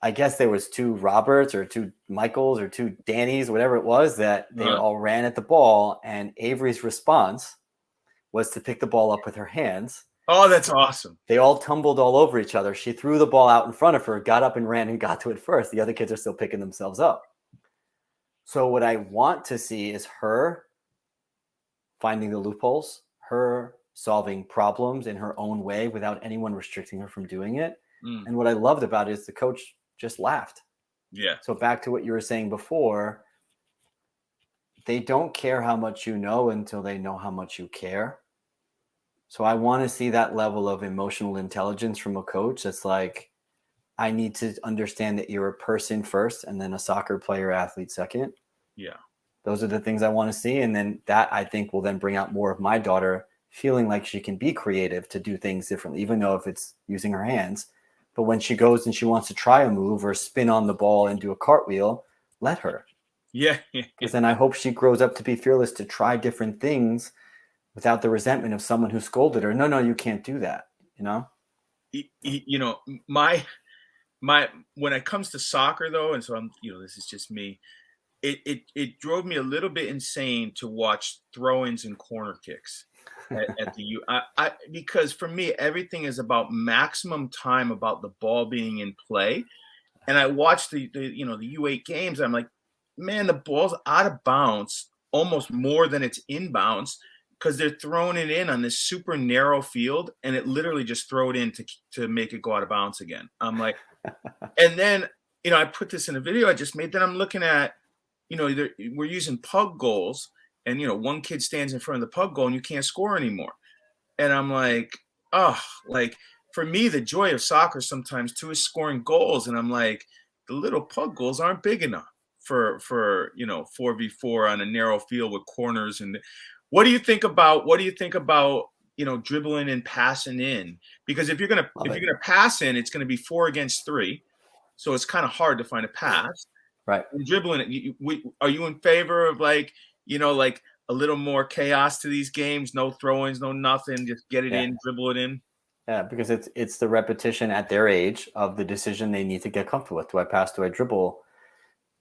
I guess there was 2 Roberts or 2 Michaels or 2 Dannys, whatever it was, that they all ran at the ball, and Avery's response was to pick the ball up with her hands. Oh, that's awesome. They all tumbled all over each other. She threw the ball out in front of her, got up and ran and got to it first. The other kids are still picking themselves up. So what I want to see is her finding the loopholes, her solving problems in her own way without anyone restricting her from doing it. And what I loved about it is the coach just laughed. Yeah. So back to what you were saying before, they don't care how much you know until they know how much you care. So I want to see that level of emotional intelligence from a coach that's like, I need to understand that you're a person first and then a soccer player athlete second. Yeah. Those are the things I want to see. And then that, I think, will then bring out more of my daughter feeling like she can be creative to do things differently, even though if it's using her hands. But when she goes and she wants to try a move or spin on the ball and do a cartwheel, let her. Yeah. Because then I hope she grows up to be fearless to try different things without the resentment of someone who scolded her. No, you can't do that. You know? You know, my when it comes to soccer though, and so I'm, this is just me. It drove me a little bit insane to watch throw-ins and corner kicks at the U. Because for me, everything is about maximum time, about the ball being in play. And I watched the U8 games. I'm like, man, the ball's out of bounds almost more than it's inbounds because they're throwing it in on this super narrow field, and it literally just throw it in to make it go out of bounds again. I'm like, and then I put this in a video I just made. Then I'm looking at, we're using pug goals, and one kid stands in front of the pug goal and you can't score anymore. And I'm like, oh, like for me, the joy of soccer sometimes too is scoring goals. And I'm like, the little pug goals aren't big enough for 4v4 on a narrow field with corners. And what do you think about dribbling and passing in? Because if you're gonna pass in, it's gonna be 4 against 3. So it's kind of hard to find a pass. Right. And dribbling, are you in favor of like a little more chaos to these games? No throw-ins, no nothing. Just get it in, dribble it in. Yeah, because it's the repetition at their age of the decision they need to get comfortable with. Do I pass? Do I dribble?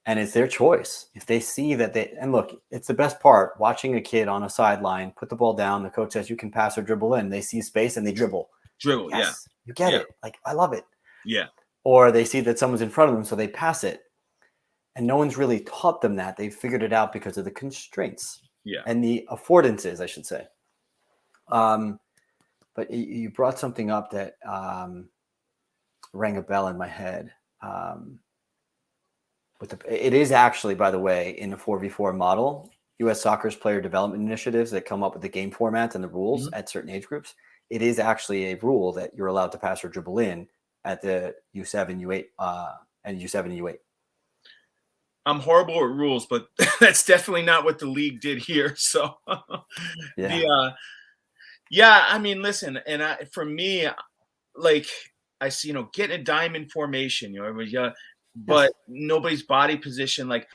And it's their choice. If they see that and look, it's the best part, watching a kid on a sideline put the ball down. The coach says you can pass or dribble in. They see space and they dribble. Dribble, yes, you get it. Like, I love it. Yeah. Or they see that someone's in front of them, so they pass it. And no one's really taught them that. They've figured it out because of the constraints. Yeah. And the affordances, I should say. But you brought something up that rang a bell in my head. It is actually, by the way, in the 4v4 model, U.S. Soccer's player development initiatives that come up with the game formats and the rules at certain age groups. It is actually a rule that you're allowed to pass or dribble in at the U7, U8, and U7 and U8. I'm horrible at rules, but that's definitely not what the league did here. So, I mean, listen, and for me, like I see, getting a diamond formation, but nobody's body position. Like,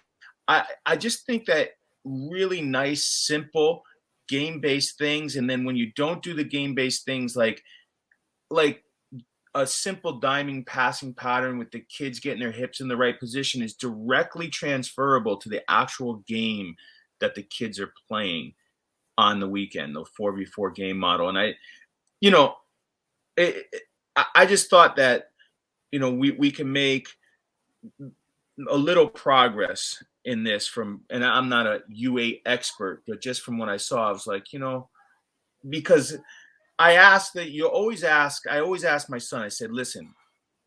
I just think that really nice, simple game-based things, and then when you don't do the game-based things, like a simple diming passing pattern with the kids getting their hips in the right position is directly transferable to the actual game that the kids are playing on the weekend, the 4v4 game model. And I just thought that, we can make a little progress in this and I'm not a U8 expert, but just from what I saw, I was like, because I always ask my son, I said, listen,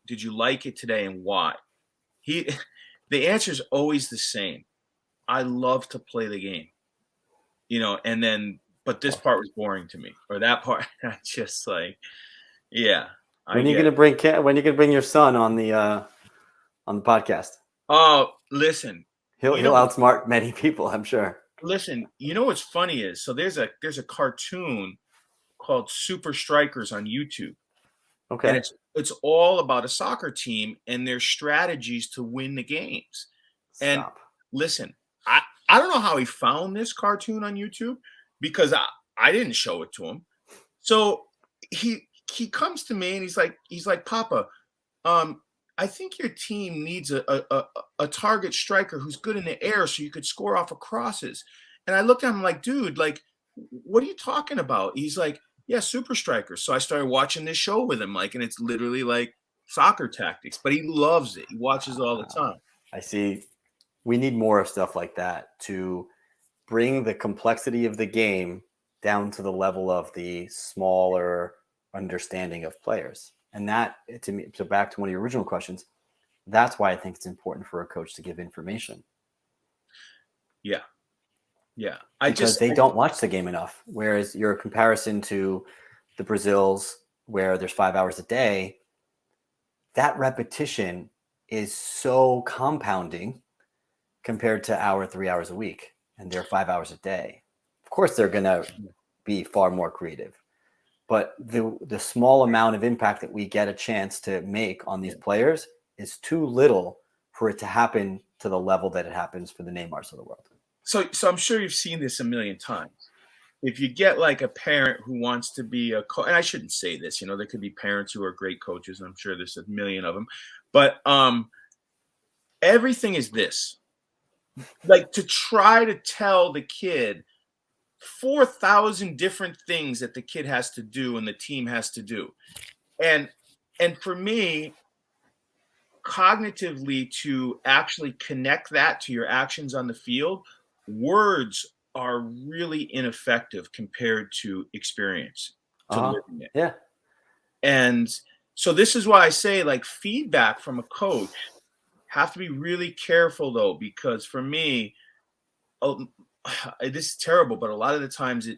did you like it today and why? The answer is always the same. I love to play the game, and then, but this part was boring to me, or that part. I just like, yeah. When are you gonna bring your son on the podcast? Oh, listen, he'll outsmart many people, I'm sure. Listen, what's funny is, so there's a cartoon called Super Strikers on YouTube. Okay. And it's all about a soccer team and their strategies to win the games. Stop. And listen, I don't know how he found this cartoon on YouTube because I didn't show it to him. So he comes to me and he's like, Papa, I think your team needs a target striker who's good in the air so you could score off of crosses. And I looked at him like, dude, like, what are you talking about? He's like, yeah, super striker. So I started watching this show with him, like, and it's literally like soccer tactics, but he loves it. He watches it all the time. I see. We need more of stuff like that to bring the complexity of the game down to the level of the smaller understanding of players. And that, to me, so back to one of your original questions, that's why I think it's important for a coach to give information. Yeah. Yeah. Because they don't watch the game enough. Whereas your comparison to the Brazils, where there's 5 hours a day, that repetition is so compounding compared to 3 hours a week, and they're 5 hours a day. Of course, they're going to be far more creative. But the small amount of impact that we get a chance to make on these players is too little for it to happen to the level that it happens for the Neymars of the world. So I'm sure you've seen this a million times. If you get like a parent who wants to be a coach, and I shouldn't say this, you know, there could be parents who are great coaches. I'm sure there's a million of them, but everything is this, like, to try to tell the kid 4,000 different things that the kid has to do and the team has to do. And for me, cognitively, to actually connect that to your actions on the field, words are really ineffective compared to experience, to living it. Yeah. And so this is why I say, like, feedback from a coach, have to be really careful though, because for me, this is terrible, but a lot of the times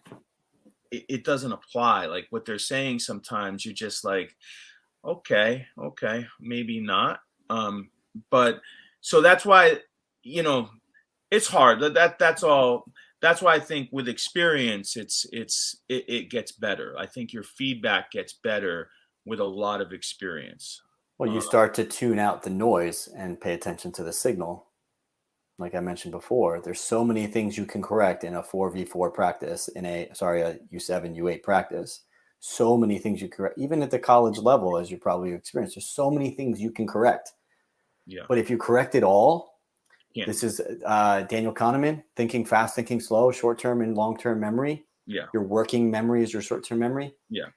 it doesn't apply. Like what they're saying, sometimes you're just like, okay, maybe not. But so that's why, you know, it's hard. That's all. That's why I think with experience, it gets better. I think your feedback gets better with a lot of experience. Well, you start to tune out the noise and pay attention to the signal. Like I mentioned before, there's so many things you can correct in a 4v4 practice, a U7, U8 practice. So many things you correct, even at the college level, as you probably experienced. There's so many things you can correct. Yeah. But if you correct it all, this is Daniel Kahneman, thinking fast, thinking slow, short-term and long-term memory. Yeah. Your working memory is your short-term memory. Yeah.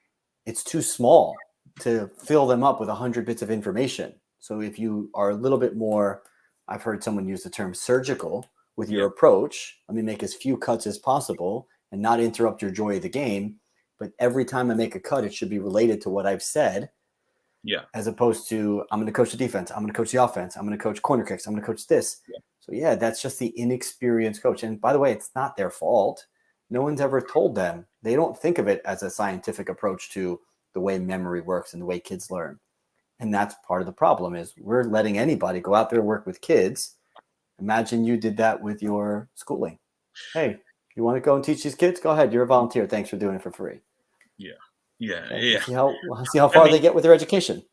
It's too small to fill them up with 100 bits of information. So if you are a little bit more, I've heard someone use the term surgical with your approach. Let me make as few cuts as possible and not interrupt your joy of the game. But every time I make a cut, it should be related to what I've said. Yeah. As opposed to, I'm going to coach the defense. I'm going to coach the offense. I'm going to coach corner kicks. I'm going to coach this. Yeah. So that's just the inexperienced coach. And by the way, it's not their fault. No one's ever told them. They don't think of it as a scientific approach to the way memory works and the way kids learn. And that's part of the problem is we're letting anybody go out there and work with kids. Imagine you did that with your schooling. Hey, you want to go and teach these kids? Go ahead. You're a volunteer. Thanks for doing it for free. Yeah. Yeah. Okay. Yeah. See how far they get with their education.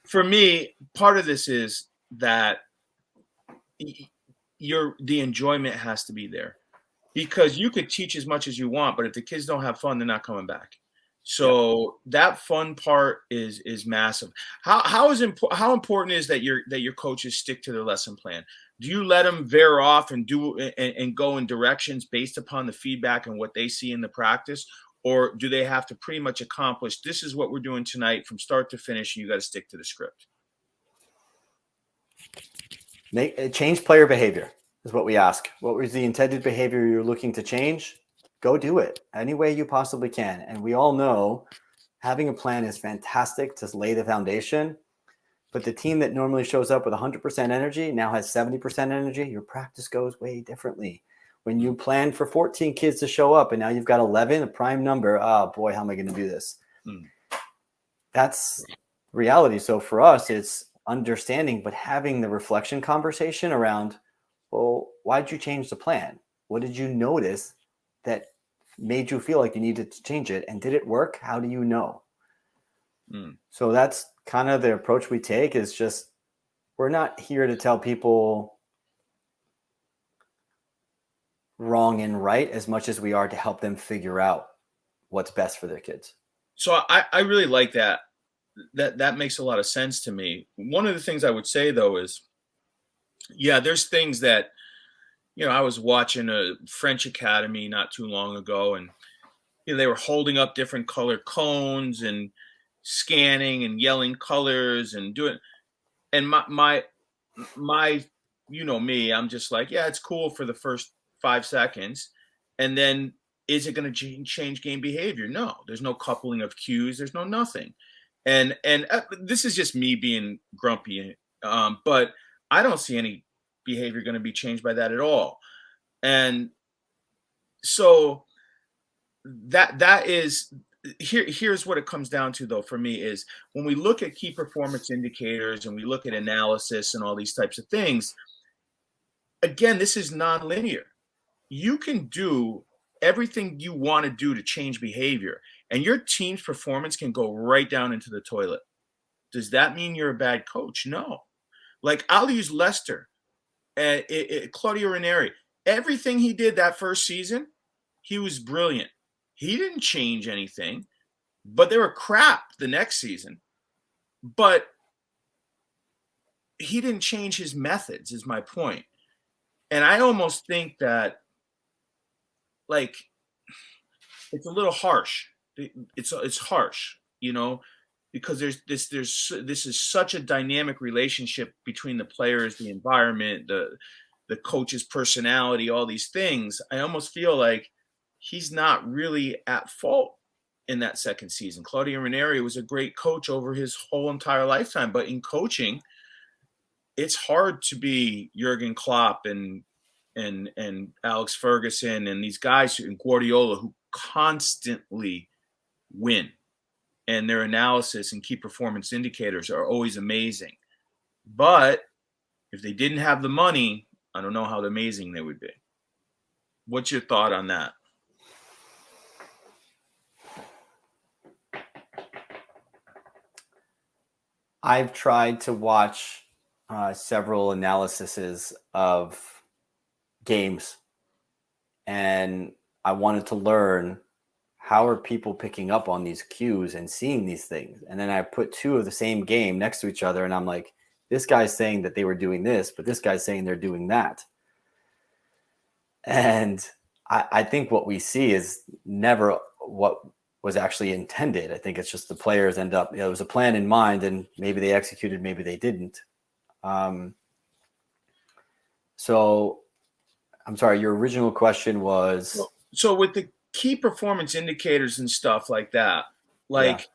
For me, part of this is that the enjoyment has to be there, because you could teach as much as you want, but if the kids don't have fun, they're not coming back. So that fun part is massive. How important is that your coaches stick to their lesson plan? Do you let them veer off and go in directions based upon the feedback and what they see in the practice? Or do they have to pretty much accomplish, this is what we're doing tonight from start to finish, and you got to stick to the script? Change player behavior is what we ask. What was the intended behavior you're looking to change? Go do it any way you possibly can. And we all know having a plan is fantastic to lay the foundation. But the team that normally shows up with 100% energy now has 70% energy. Your practice goes way differently. When you plan for 14 kids to show up and now you've got 11, a prime number, oh boy, how am I going to do this? That's reality. So for us, it's understanding, but having the reflection conversation around, well, why'd you change the plan? What did you notice that made you feel like you needed to change it? And did it work? How do you know? So that's kind of the approach we take, is just, we're not here to tell people wrong and right as much as we are to help them figure out what's best for their kids. So I really like that that makes a lot of sense to me. One of the things I would say though is, yeah, there's things that, I was watching a French academy not too long ago, and they were holding up different color cones and scanning and yelling colors and doing. And my, me, I'm just like, yeah, it's cool for the first 5 seconds, and then is it going to change game behavior? No, there's no coupling of cues. There's no nothing. And this is just me being grumpy, but I don't see any behavior going to be changed by that at all. And so that is here's what it comes down to though for me is when we look at key performance indicators and we look at analysis and all these types of things, again, this is nonlinear. You can do everything you want to do to change behavior, and your team's performance can go right down into the toilet. Does that mean you're a bad coach? No. Like, I'll use Leicester, Claudio Ranieri. Everything he did that first season, he was brilliant. He didn't change anything, but they were crap the next season. But he didn't change his methods, is my point. And I almost think that, like, it's a little harsh. It's harsh, because this is such a dynamic relationship between the players, the environment, the coach's personality, all these things. I almost feel like he's not really at fault in that second season. Claudio Ranieri was a great coach over his whole entire lifetime, but in coaching, it's hard to be Jurgen Klopp and Alex Ferguson and these guys and Guardiola who constantly win, and their analysis and key performance indicators are always amazing. But if they didn't have the money, I don't know how amazing they would be. What's your thought on that? I've tried to watch several analyses of games, and I wanted to learn how are people picking up on these cues and seeing these things. And then I put two of the same game next to each other, and I'm like, this guy's saying that they were doing this, but this guy's saying they're doing that. And I think what we see is never what was actually intended. I think it's just the players end up, there was a plan in mind, and maybe they executed, maybe they didn't. So I'm sorry, your original question was. So with the key performance indicators and stuff like that, like,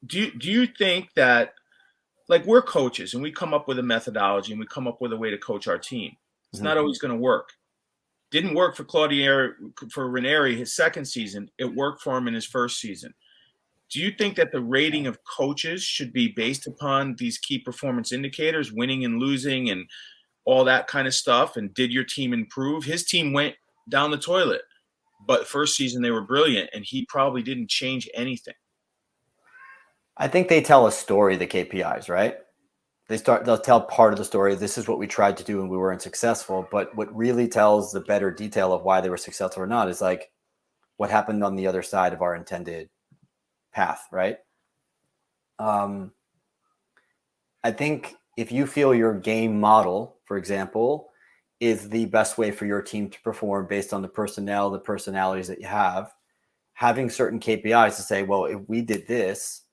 do you think that, like, we're coaches and we come up with a methodology and we come up with a way to coach our team. It's not always going to work. Didn't work for Ranieri his second season. It worked for him in his first season. Do you think that the rating of coaches should be based upon these key performance indicators, winning and losing and all that kind of stuff? And did your team improve? His team went down the toilet, but first season they were brilliant, and he probably didn't change anything. I think they tell a story, the KPIs, right? They'll tell part of the story. This is what we tried to do and we weren't successful. But what really tells the better detail of why they were successful or not is like what happened on the other side of our intended path, right? I think if you feel your game model, for example, is the best way for your team to perform based on the personnel, the personalities that you have, having certain KPIs to say, well, if we did this,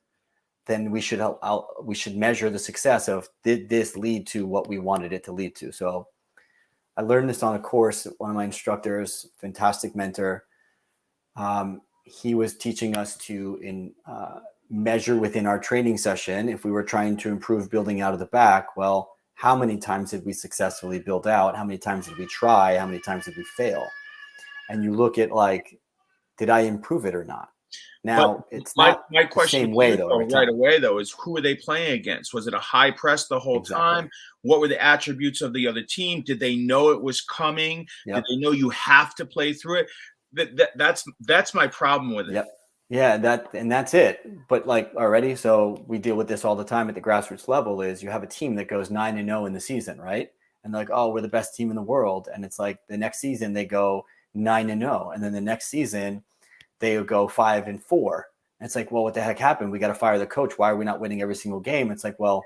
then we should measure the success of, did this lead to what we wanted it to lead to? So I learned this on a course. One of my instructors, fantastic mentor, he was teaching us to measure within our training session, if we were trying to improve building out of the back, well, how many times did we successfully build out? How many times did we try? How many times did we fail? And you look at, like, did I improve it or not? Now, but it's not my question the same way, though, right away, though, is who were they playing against? Was it a high press the whole time? What were the attributes of the other team? Did they know it was coming? Did they know you have to play through it? That's my problem with it. Yep. Yeah, that's it. But like already, so we deal with this all the time at the grassroots level, is you have a team that goes 9-0 in the season, right? And they're like, oh, we're the best team in the world. And it's like the next season they go 9-0. And then the next season they go 5-4. And it's like, well, what the heck happened? We got to fire the coach. Why are we not winning every single game? It's like, well,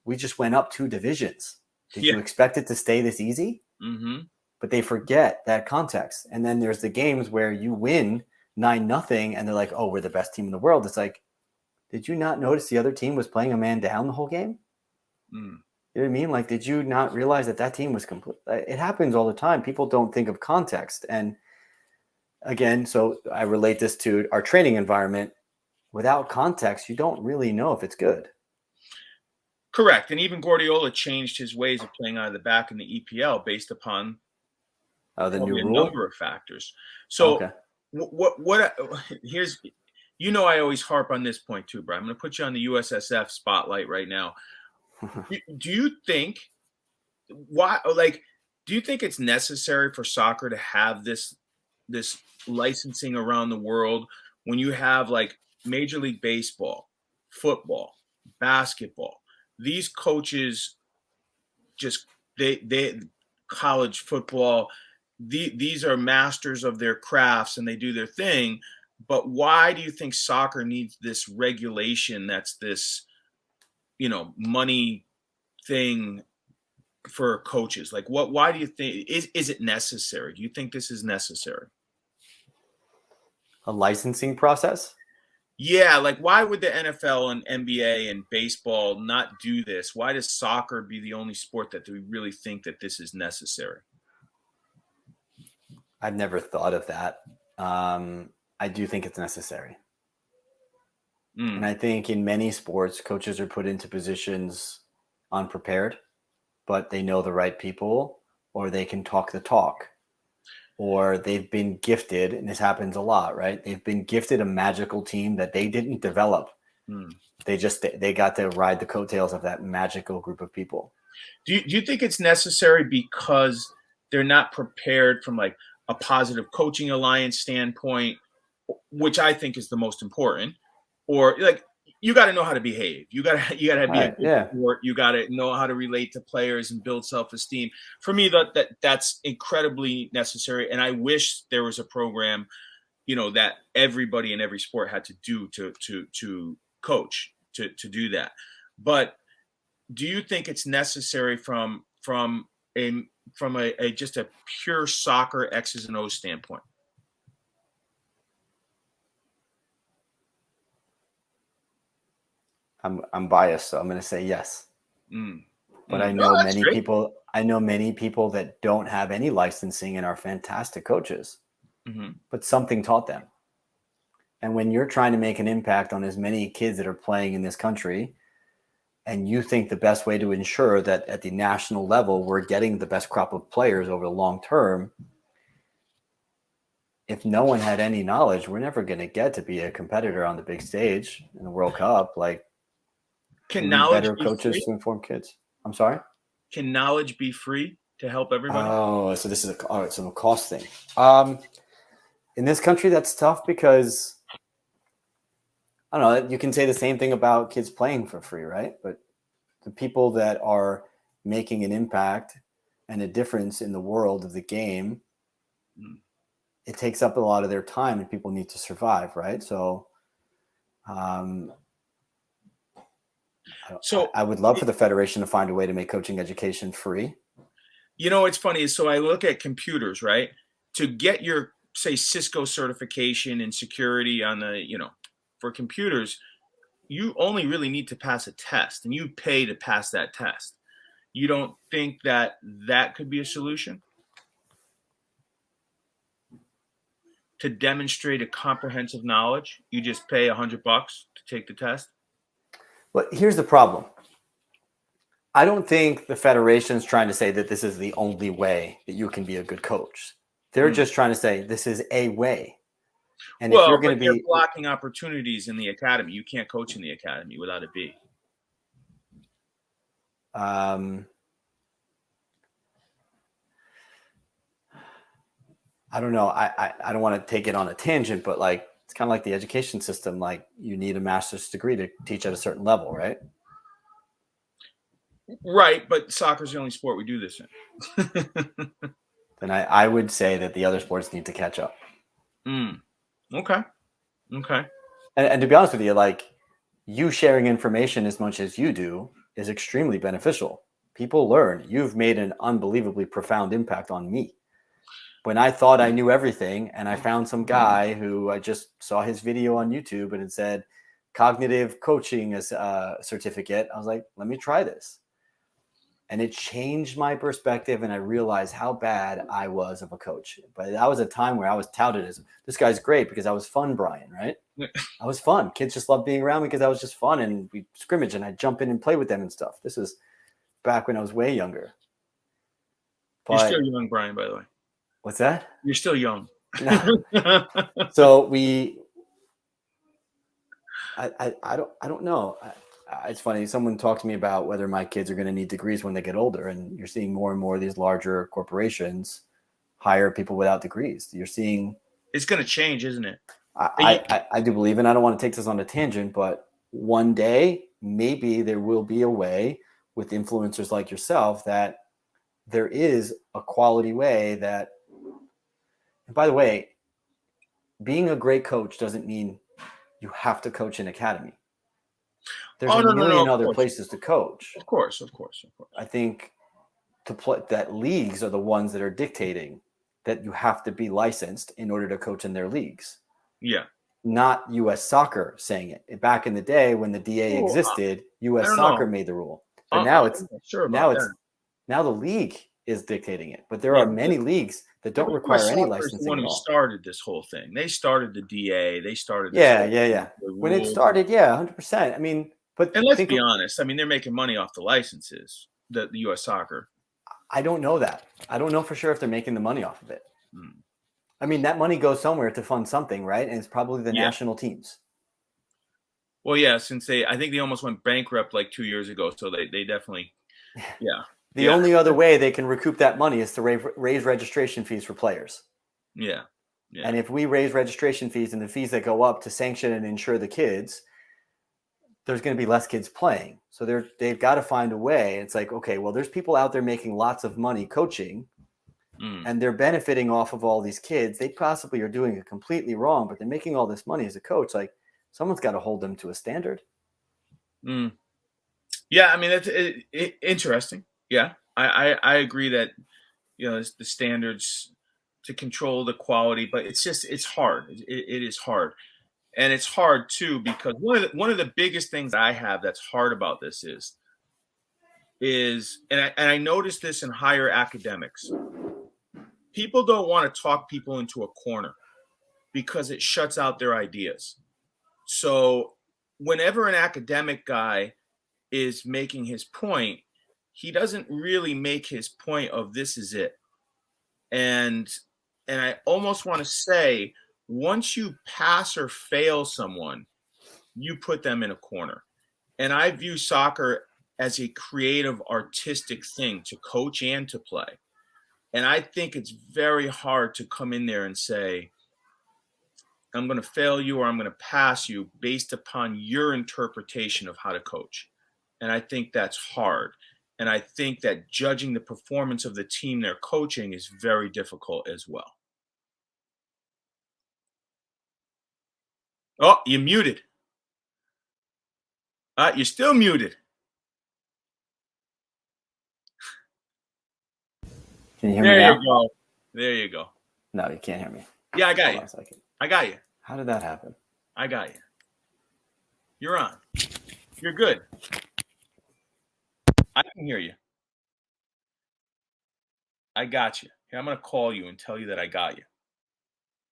we just went up 2 divisions. Did you expect it to stay this easy? Mm-hmm. But they forget that context. And then there's the games where you win 9-0 and they're like, oh, we're the best team in the world. It's like, did you not notice the other team was playing a man down the whole game? Mm. You know what I mean? Like, did you not realize that team was complete? It happens all the time. People don't think of context. And again, so I relate this to our training environment. Without context, you don't really know if it's good. Correct. And even Guardiola changed his ways of playing out of the back in the EPL based upon The new a rule? number of factors. So Okay. what here's, I always harp on this point too, Brian. I'm going to put you on the USSF spotlight right now. Do you think do you think it's necessary for soccer to have this licensing around the world when you have like Major League Baseball, football, basketball? These coaches just they college football, these are masters of their crafts and they do their thing. But why do you think soccer needs this regulation that's this, money thing for coaches? Like why do you think is it necessary? Do you think this is necessary? A licensing process? Yeah, like why would the NFL and NBA and baseball not do this? Why does soccer be the only sport that we really think that this is necessary? I've never thought of that. I do think it's necessary. And I think in many sports, coaches are put into positions unprepared, but they know the right people, or they can talk the talk, or they've been gifted, and this happens a lot, right? They've been gifted a magical team that they didn't develop. They got to ride the coattails of that magical group of people. Do you think it's necessary because they're not prepared from like a positive coaching alliance standpoint, which I think is the most important? Or like you got to know how to behave. You got to be a good sport. You got to know how to relate to players and build self-esteem. For me, that's incredibly necessary. And I wish there was a program, that everybody in every sport had to do to coach to do that. But do you think it's necessary from a just a pure soccer X's and O's standpoint? I'm biased, so I'm going to say yes. But I know many great. people. I know many people that don't have any licensing and are fantastic coaches, but something taught them. And when you're trying to make an impact on as many kids that are playing in this country, and you think the best way to ensure that at the national level we're getting the best crop of players over the long term, if no one had any knowledge, we're never going to get to be a competitor on the big stage in the World Cup. Like, can we need knowledge better be coaches free? to inform kids. I'm sorry? Can knowledge be free to help everybody? Oh, so this is all right. So a cost thing. In this country, that's tough because I don't know. You can say the same thing about kids playing for free, right? But the people that are making an impact and a difference in the world of the game, it takes up a lot of their time, and people need to survive, right? So, I would love for the federation to find a way to make coaching education free. It's funny. So I look at computers, right? To get your, say, Cisco certification in security on the, for computers, you only really need to pass a test, and you pay to pass that test. You don't think that could be a solution to demonstrate a comprehensive knowledge? You just pay $100 to take the test. But here's the problem. I don't think the federation's trying to say that this is the only way that you can be a good coach. They're just trying to say this is a way. And if you're going to be blocking opportunities in the academy, you can't coach in the academy without a B. I don't know. I don't want to take it on a tangent, but like it's kind of like the education system. Like you need a master's degree to teach at a certain level, right? Right, but soccer's the only sport we do this in. Then I would say that the other sports need to catch up. Okay. And to be honest with you, like, you sharing information as much as you do is extremely beneficial. People learn. You've made an unbelievably profound impact on me. When I thought I knew everything and I found some guy who I just saw his video on YouTube and it said cognitive coaching as a certificate, I was like, let me try this. And it changed my perspective, and I realized how bad I was of a coach. But that was a time where I was touted as, this guy's great because I was fun, Bryan, right? I was fun. Kids just loved being around me because I was just fun, and we scrimmage and I'd jump in and play with them and stuff. This was back when I was way younger. But, you're still young, Bryan, by the way. What's that? You're still young. So I don't know. It's funny. Someone talked to me about whether my kids are going to need degrees when they get older, and you're seeing more and more of these larger corporations hire people without degrees. You're seeing it's going to change, isn't it? I do believe, and I don't want to take this on a tangent, but one day maybe there will be a way with influencers like yourself that there is a quality way that, and by the way, being a great coach doesn't mean you have to coach an academy. There's a million other places to coach. Of course. I think that leagues are the ones that are dictating that you have to be licensed in order to coach in their leagues. Yeah. Not U.S. Soccer saying it. Back in the day when the DA existed, U.S. Soccer made the rule. But now now the league is dictating it. But there are many leagues that don't require any licensing. The one who started this whole thing. They started the DA. They started. Yeah. When it started, 100%. I mean, and let's be honest. I mean, they're making money off the licenses. The U.S. Soccer. I don't know that. I don't know for sure if they're making the money off of it. I mean, that money goes somewhere to fund something, right? And it's probably the national teams. Well, yeah, since I think they almost went bankrupt like 2 years ago. So they definitely, The only other way they can recoup that money is to raise registration fees for players. Yeah. And if we raise registration fees and the fees that go up to sanction and insure the kids, there's going to be less kids playing. So they've got to find a way. It's like, okay, well, there's people out there making lots of money coaching, and they're benefiting off of all these kids. They possibly are doing it completely wrong, but they're making all this money as a coach. Like, someone's got to hold them to a standard. Yeah, I mean, that's interesting. Yeah, I agree that, the standards to control the quality, but it's hard. It is hard. And it's hard too, because one of the biggest things I have that's hard about this is and I noticed this in higher academics. People don't want to talk people into a corner because it shuts out their ideas. So whenever an academic guy is making his point, he doesn't really make his point of this is it. And I almost want to say, once you pass or fail someone, you put them in a corner. And I view soccer as a creative, artistic thing to coach and to play. And I think it's very hard to come in there and say, I'm going to fail you or I'm going to pass you based upon your interpretation of how to coach. And I think that's hard. And I think that judging the performance of the team they're coaching is very difficult as well. Oh, you're muted. You're still muted. Can you hear me now? You go. There you go. No, you can't hear me. Yeah, I got you. I got you. How did that happen? I got you. You're on. You're good. I can hear you. I got you. Here, I'm going to call you and tell you that I got you.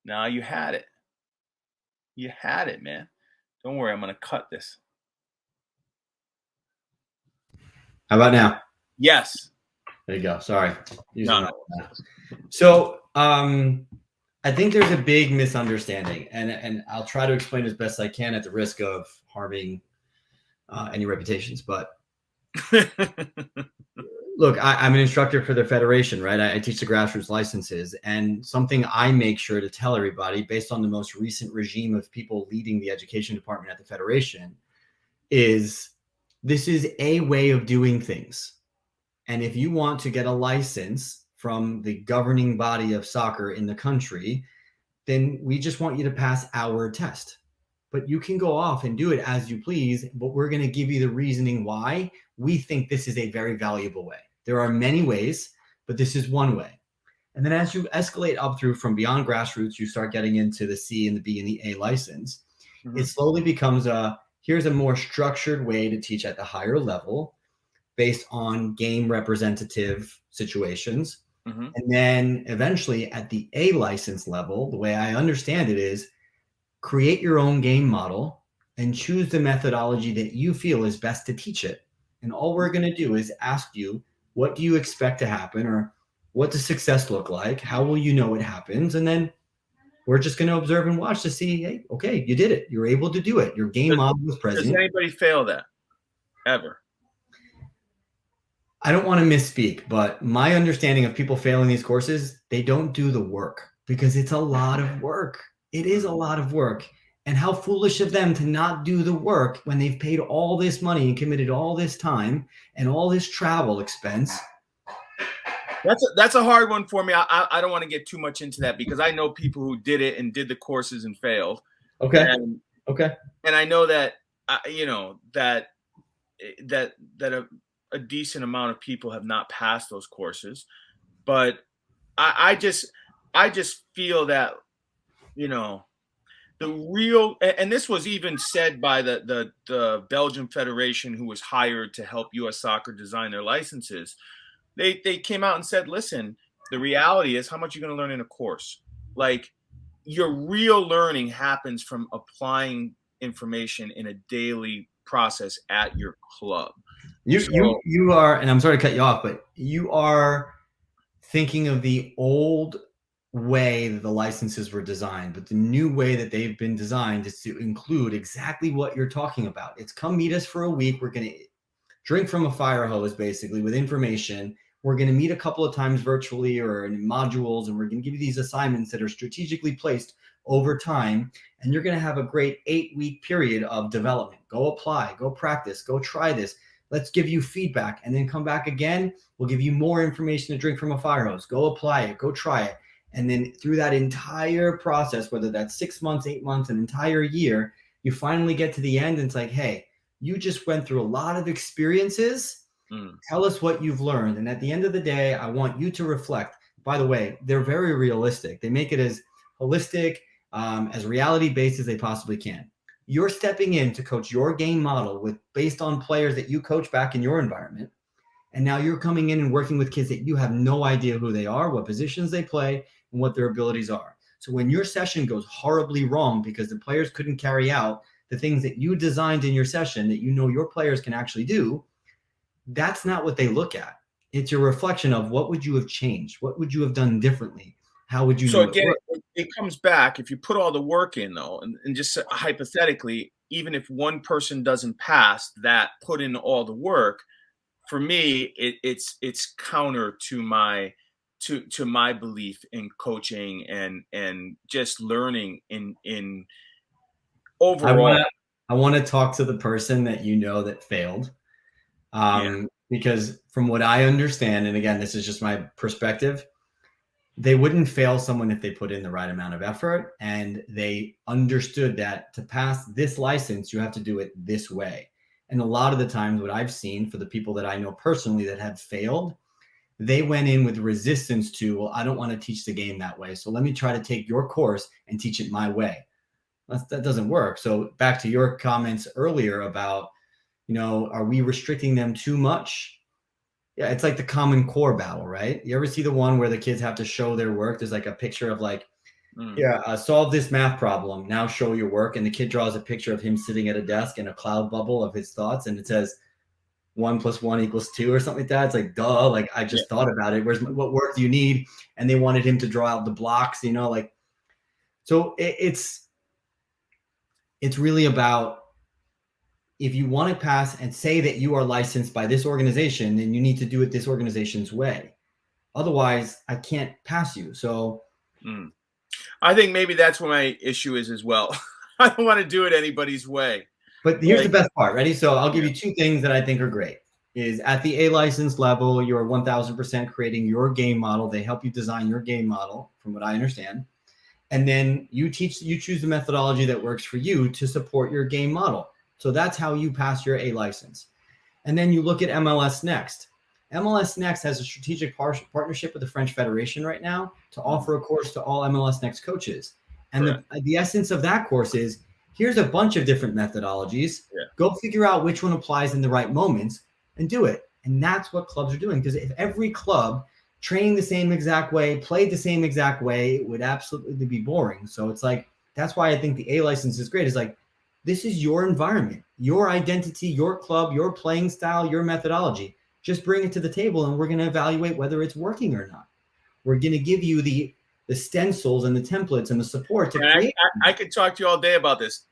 Now you had it. You had it, man. Don't worry. I'm going to cut this. How about now? Yes. There you go. Sorry. No. So I think there's a big misunderstanding, and I'll try to explain as best I can at the risk of harming any reputations. But look, I'm an instructor for the Federation, right? I teach the grassroots licenses, and something I make sure to tell everybody based on the most recent regime of people leading the education department at the Federation is this is a way of doing things. And if you want to get a license from the governing body of soccer in the country, then we just want you to pass our test. but you can go off and do it as you please, but we're going to give you the reasoning why we think this is a very valuable way. There are many ways, but this is one way. And then as you escalate up through from beyond grassroots, you start getting into the C and the B and the A license. It slowly becomes here's a more structured way to teach at the higher level based on game representative situations. And then eventually at the A license level, the way I understand it is create your own game model and choose the methodology that you feel is best to teach it. And all we're going to do is ask you, what do you expect to happen, or what does success look like? How will you know it happens? And then we're just going to observe and watch to see, hey, okay, you did it. You're able to do it. Your game model was present. Does anybody fail that ever? I don't want to misspeak, but my understanding of people failing these courses, they don't do the work because it's a lot of work. It is a lot of work. And how foolish of them to not do the work when they've paid all this money and committed all this time and all this travel expense. That's a hard one for me. I don't want to get too much into that because I know people who did it and did the courses and failed. Okay. And I know that a decent amount of people have not passed those courses, but I just feel that, the real, and this was even said by the Belgian Federation, who was hired to help U.S. Soccer design their licenses. They came out and said, listen, the reality is how much you're going to learn in a course. Like, your real learning happens from applying information in a daily process at your club. You are, and I'm sorry to cut you off, but you are thinking of the old way that the licenses were designed, but the new way that they've been designed is to include exactly what you're talking about. It's come meet us for a week. We're going to drink from a fire hose, basically, with information. We're going to meet a couple of times virtually or in modules, and we're going to give you these assignments that are strategically placed over time. And you're going to have a great 8-week period of development. Go apply, go practice, go try this. Let's give you feedback and then come back again. We'll give you more information to drink from a fire hose. Go apply it, go try it. And then through that entire process, whether that's 6 months, 8 months, an entire year, you finally get to the end and it's like, hey, you just went through a lot of experiences. Tell us what you've learned. And at the end of the day, I want you to reflect. By the way, they're very realistic. They make it as holistic, as reality-based as they possibly can. You're stepping in to coach your game model based on players that you coach back in your environment. And now you're coming in and working with kids that you have no idea who they are, what positions they play, and what their abilities are. So when your session goes horribly wrong because the players couldn't carry out the things that you designed in your session that you know your players can actually do, that's not what they look at. It's a reflection of what would you have changed? What would you have done differently? How would you So again, it comes back, if you put all the work in, though, and just hypothetically, even if one person doesn't pass that put in all the work, for me, it's counter to my belief in coaching and just learning in overall. I want to talk to the person that that failed. Because from what I understand, and again, this is just my perspective, they wouldn't fail someone if they put in the right amount of effort and they understood that to pass this license, you have to do it this way. And a lot of the times what I've seen for the people that I know personally that have failed, they went in with resistance to, well, I don't want to teach the game that way. So let me try to take your course and teach it my way. That doesn't work. So back to your comments earlier about, are we restricting them too much? Yeah, it's like the Common Core battle, right? You ever see the one where the kids have to show their work? There's like a picture of solve this math problem. Now show your work. And the kid draws a picture of him sitting at a desk in a cloud bubble of his thoughts. And it says 1 + 1 = 2 or something like that. It's like, duh, like I just thought about it. What work do you need? And they wanted him to draw out the blocks, so it's really about, if you want to pass and say that you are licensed by this organization, then you need to do it this organization's way. Otherwise, I can't pass you. So I think maybe that's what my issue is as well. I don't want to do it anybody's way. But here's the best part. Ready? So I'll give you two things that I think are great. Is at the A license level, you're 1000% creating your game model. They help you design your game model, from what I understand. And then you choose the methodology that works for you to support your game model. So that's how you pass your A license. And then you look at MLS Next. MLS Next has a strategic partnership with the French Federation right now to offer a course to all MLS Next coaches. And the essence of that course is, here's a bunch of different methodologies. Yeah. Go figure out which one applies in the right moments and do it. And that's what clubs are doing. Because if every club training the same exact way, played the same exact way, it would absolutely be boring. So it's like, that's why I think the A license is great. It's like, this is your environment, your identity, your club, your playing style, your methodology. Just bring it to the table and we're going to evaluate whether it's working or not. We're going to give you the stencils and the templates and the support to create. I could talk to you all day about this.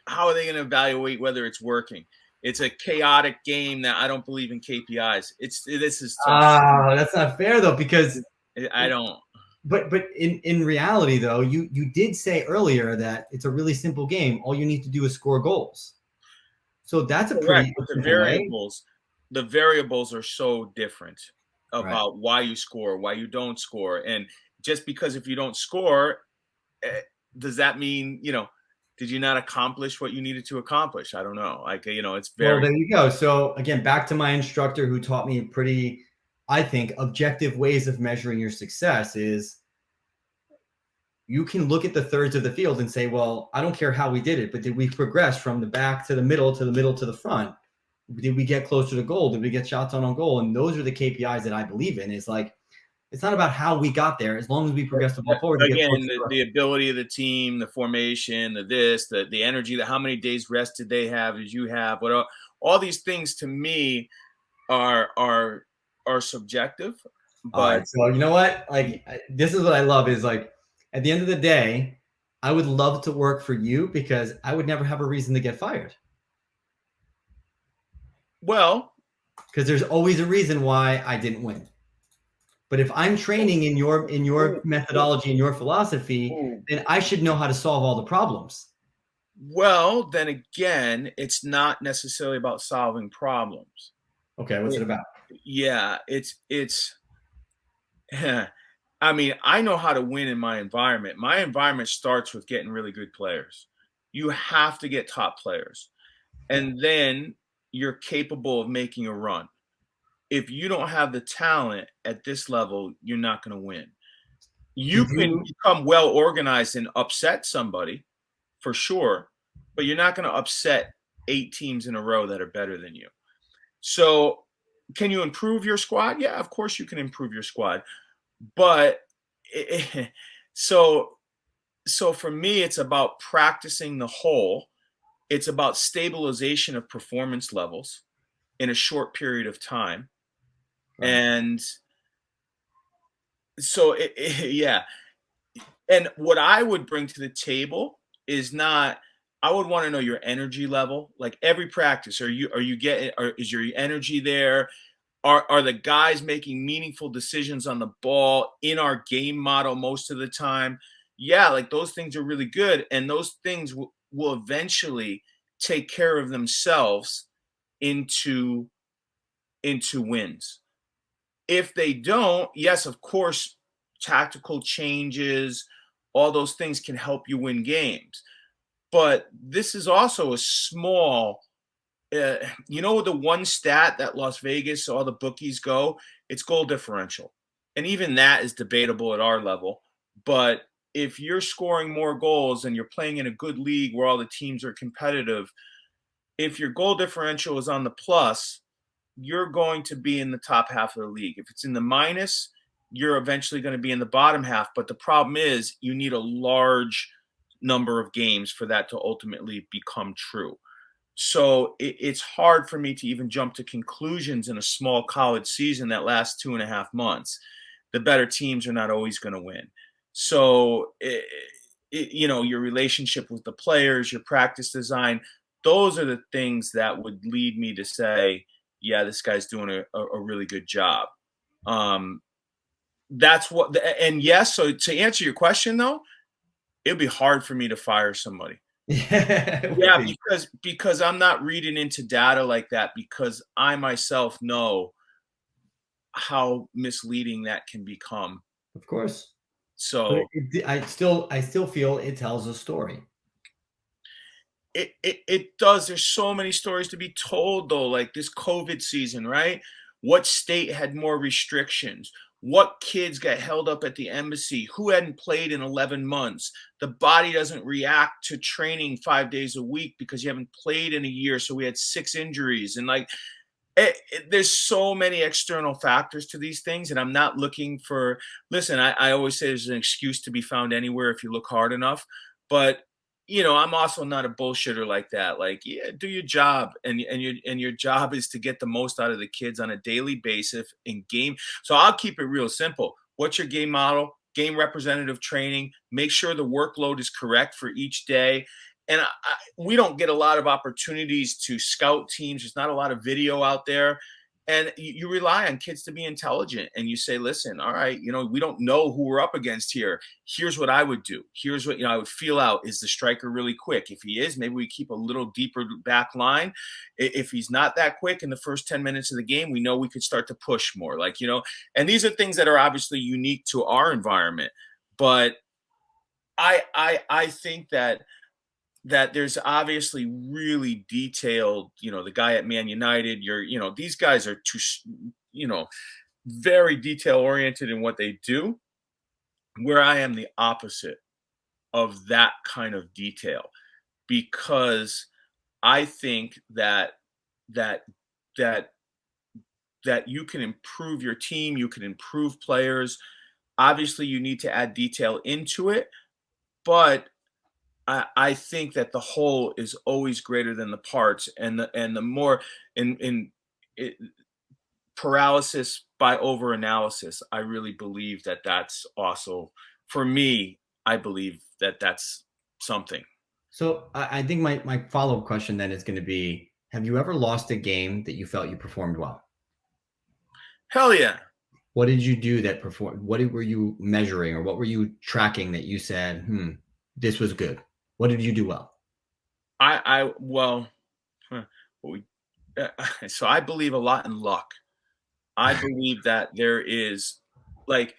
How are they going to evaluate whether it's working? It's a chaotic game that I don't believe in KPIs. That's not fair though, because I don't. But in reality though, you did say earlier that it's a really simple game. All you need to do is score goals. So that's a pretty the variables are so different about why you score, why you don't score. And just because if you don't score, does that mean, did you not accomplish what you needed to accomplish? I don't know. It's very. Well, there you go. So again, back to my instructor who taught me pretty, I think, objective ways of measuring your success is you can look at the thirds of the field and say, well, I don't care how we did it, but did we progress from the back to the middle to the middle to the front? Did we get closer to goal? Did we get shots on goal? And those are the KPIs that I believe in. It's like, it's not about how we got there. As long as we progress the ball forward. Again, the ability of the team, the formation, the energy, how many days rest did they have as you have? What all these things to me are subjective. But so you know what? Like, this is what I love is like, at the end of the day, I would love to work for you because I would never have a reason to get fired. Well, because there's always a reason why I didn't win. But if I'm training in your methodology and your philosophy, then I should know how to solve all the problems. Well, then again, it's not necessarily about solving problems. Okay, what's it about? Yeah, it's I mean, I know how to win in my environment. My environment starts with getting really good players. You have to get top players. And then you're capable of making a run. If you don't have the talent at this level, you're not going to win. You can become well organized and upset somebody for sure, but you're not going to upset 8 teams in a row that are better than you. So can you improve your squad? Yeah, of course you can improve your squad. But so for me, it's about practicing the whole. It's about stabilization of performance levels in a short period of time. Right. And so, yeah. And what I would bring to the table is not, I would want to know your energy level. Like every practice, is your energy there? Are the guys making meaningful decisions on the ball in our game model most of the time? Yeah, like those things are really good. And those things will eventually take care of themselves into wins. If they don't, yes, of course, tactical changes, all those things can help you win games. But this is also a small, the one stat that Las Vegas, all the bookies go, it's goal differential. And even that is debatable at our level. But if you're scoring more goals and you're playing in a good league where all the teams are competitive, if your goal differential is on the plus, you're going to be in the top half of the league. If it's in the minus, you're eventually going to be in the bottom half. But the problem is you need a large number of games for that to ultimately become true. So it's hard for me to even jump to conclusions in a small college season that lasts 2.5 months. The better teams are not always going to win. So, your relationship with the players, your practice design, those are the things that would lead me to say, yeah, this guy's doing a really good job. That's what, and yes. So to answer your question though, it'd be hard for me to fire somebody. Yeah, because I'm not reading into data like that, because I myself know how misleading that can become. Of course. But So I still feel it tells a story. it does. There's so many stories to be told though, like this COVID season, right? What state had more restrictions? What kids got held up at the embassy? Who hadn't played in 11 months? The body doesn't react to training 5 days a week because you haven't played in a year. So we had 6 injuries. And like, there's so many external factors to these things. And I'm not looking for, listen, I always say there's an excuse to be found anywhere if you look hard enough. But I'm also not a bullshitter like that. Like, yeah, do your job, and your job is to get the most out of the kids on a daily basis in game. So I'll keep it real simple. What's your game model? Game representative training. Make sure the workload is correct for each day. And we don't get a lot of opportunities to scout teams. There's not a lot of video out there. And you rely on kids to be intelligent. And you say, listen, all right, we don't know who we're up against here. Here's what I would do. Here's what, I would feel out. Is the striker really quick? If he is, maybe we keep a little deeper back line. If he's not that quick in the first 10 minutes of the game, we know we could start to push more. Like, and these are things that are obviously unique to our environment. But I think that there's obviously really detailed, the guy at Man United, these guys are too, very detail oriented in what they do, where I am the opposite of that kind of detail, because I think that that that you can improve your team, you can improve players. Obviously, you need to add detail into it, but I think that the whole is always greater than the parts, and the more in it, paralysis by over analysis. I really believe that that's also, for me, I believe that that's something. So I think my follow-up question then is going to be, have you ever lost a game that you felt you performed well? Hell yeah. What did you do that performed? What were you measuring, or what were you tracking that you said, this was good? What did you do well? Well, we, so I believe a lot in luck. I believe that there is, like,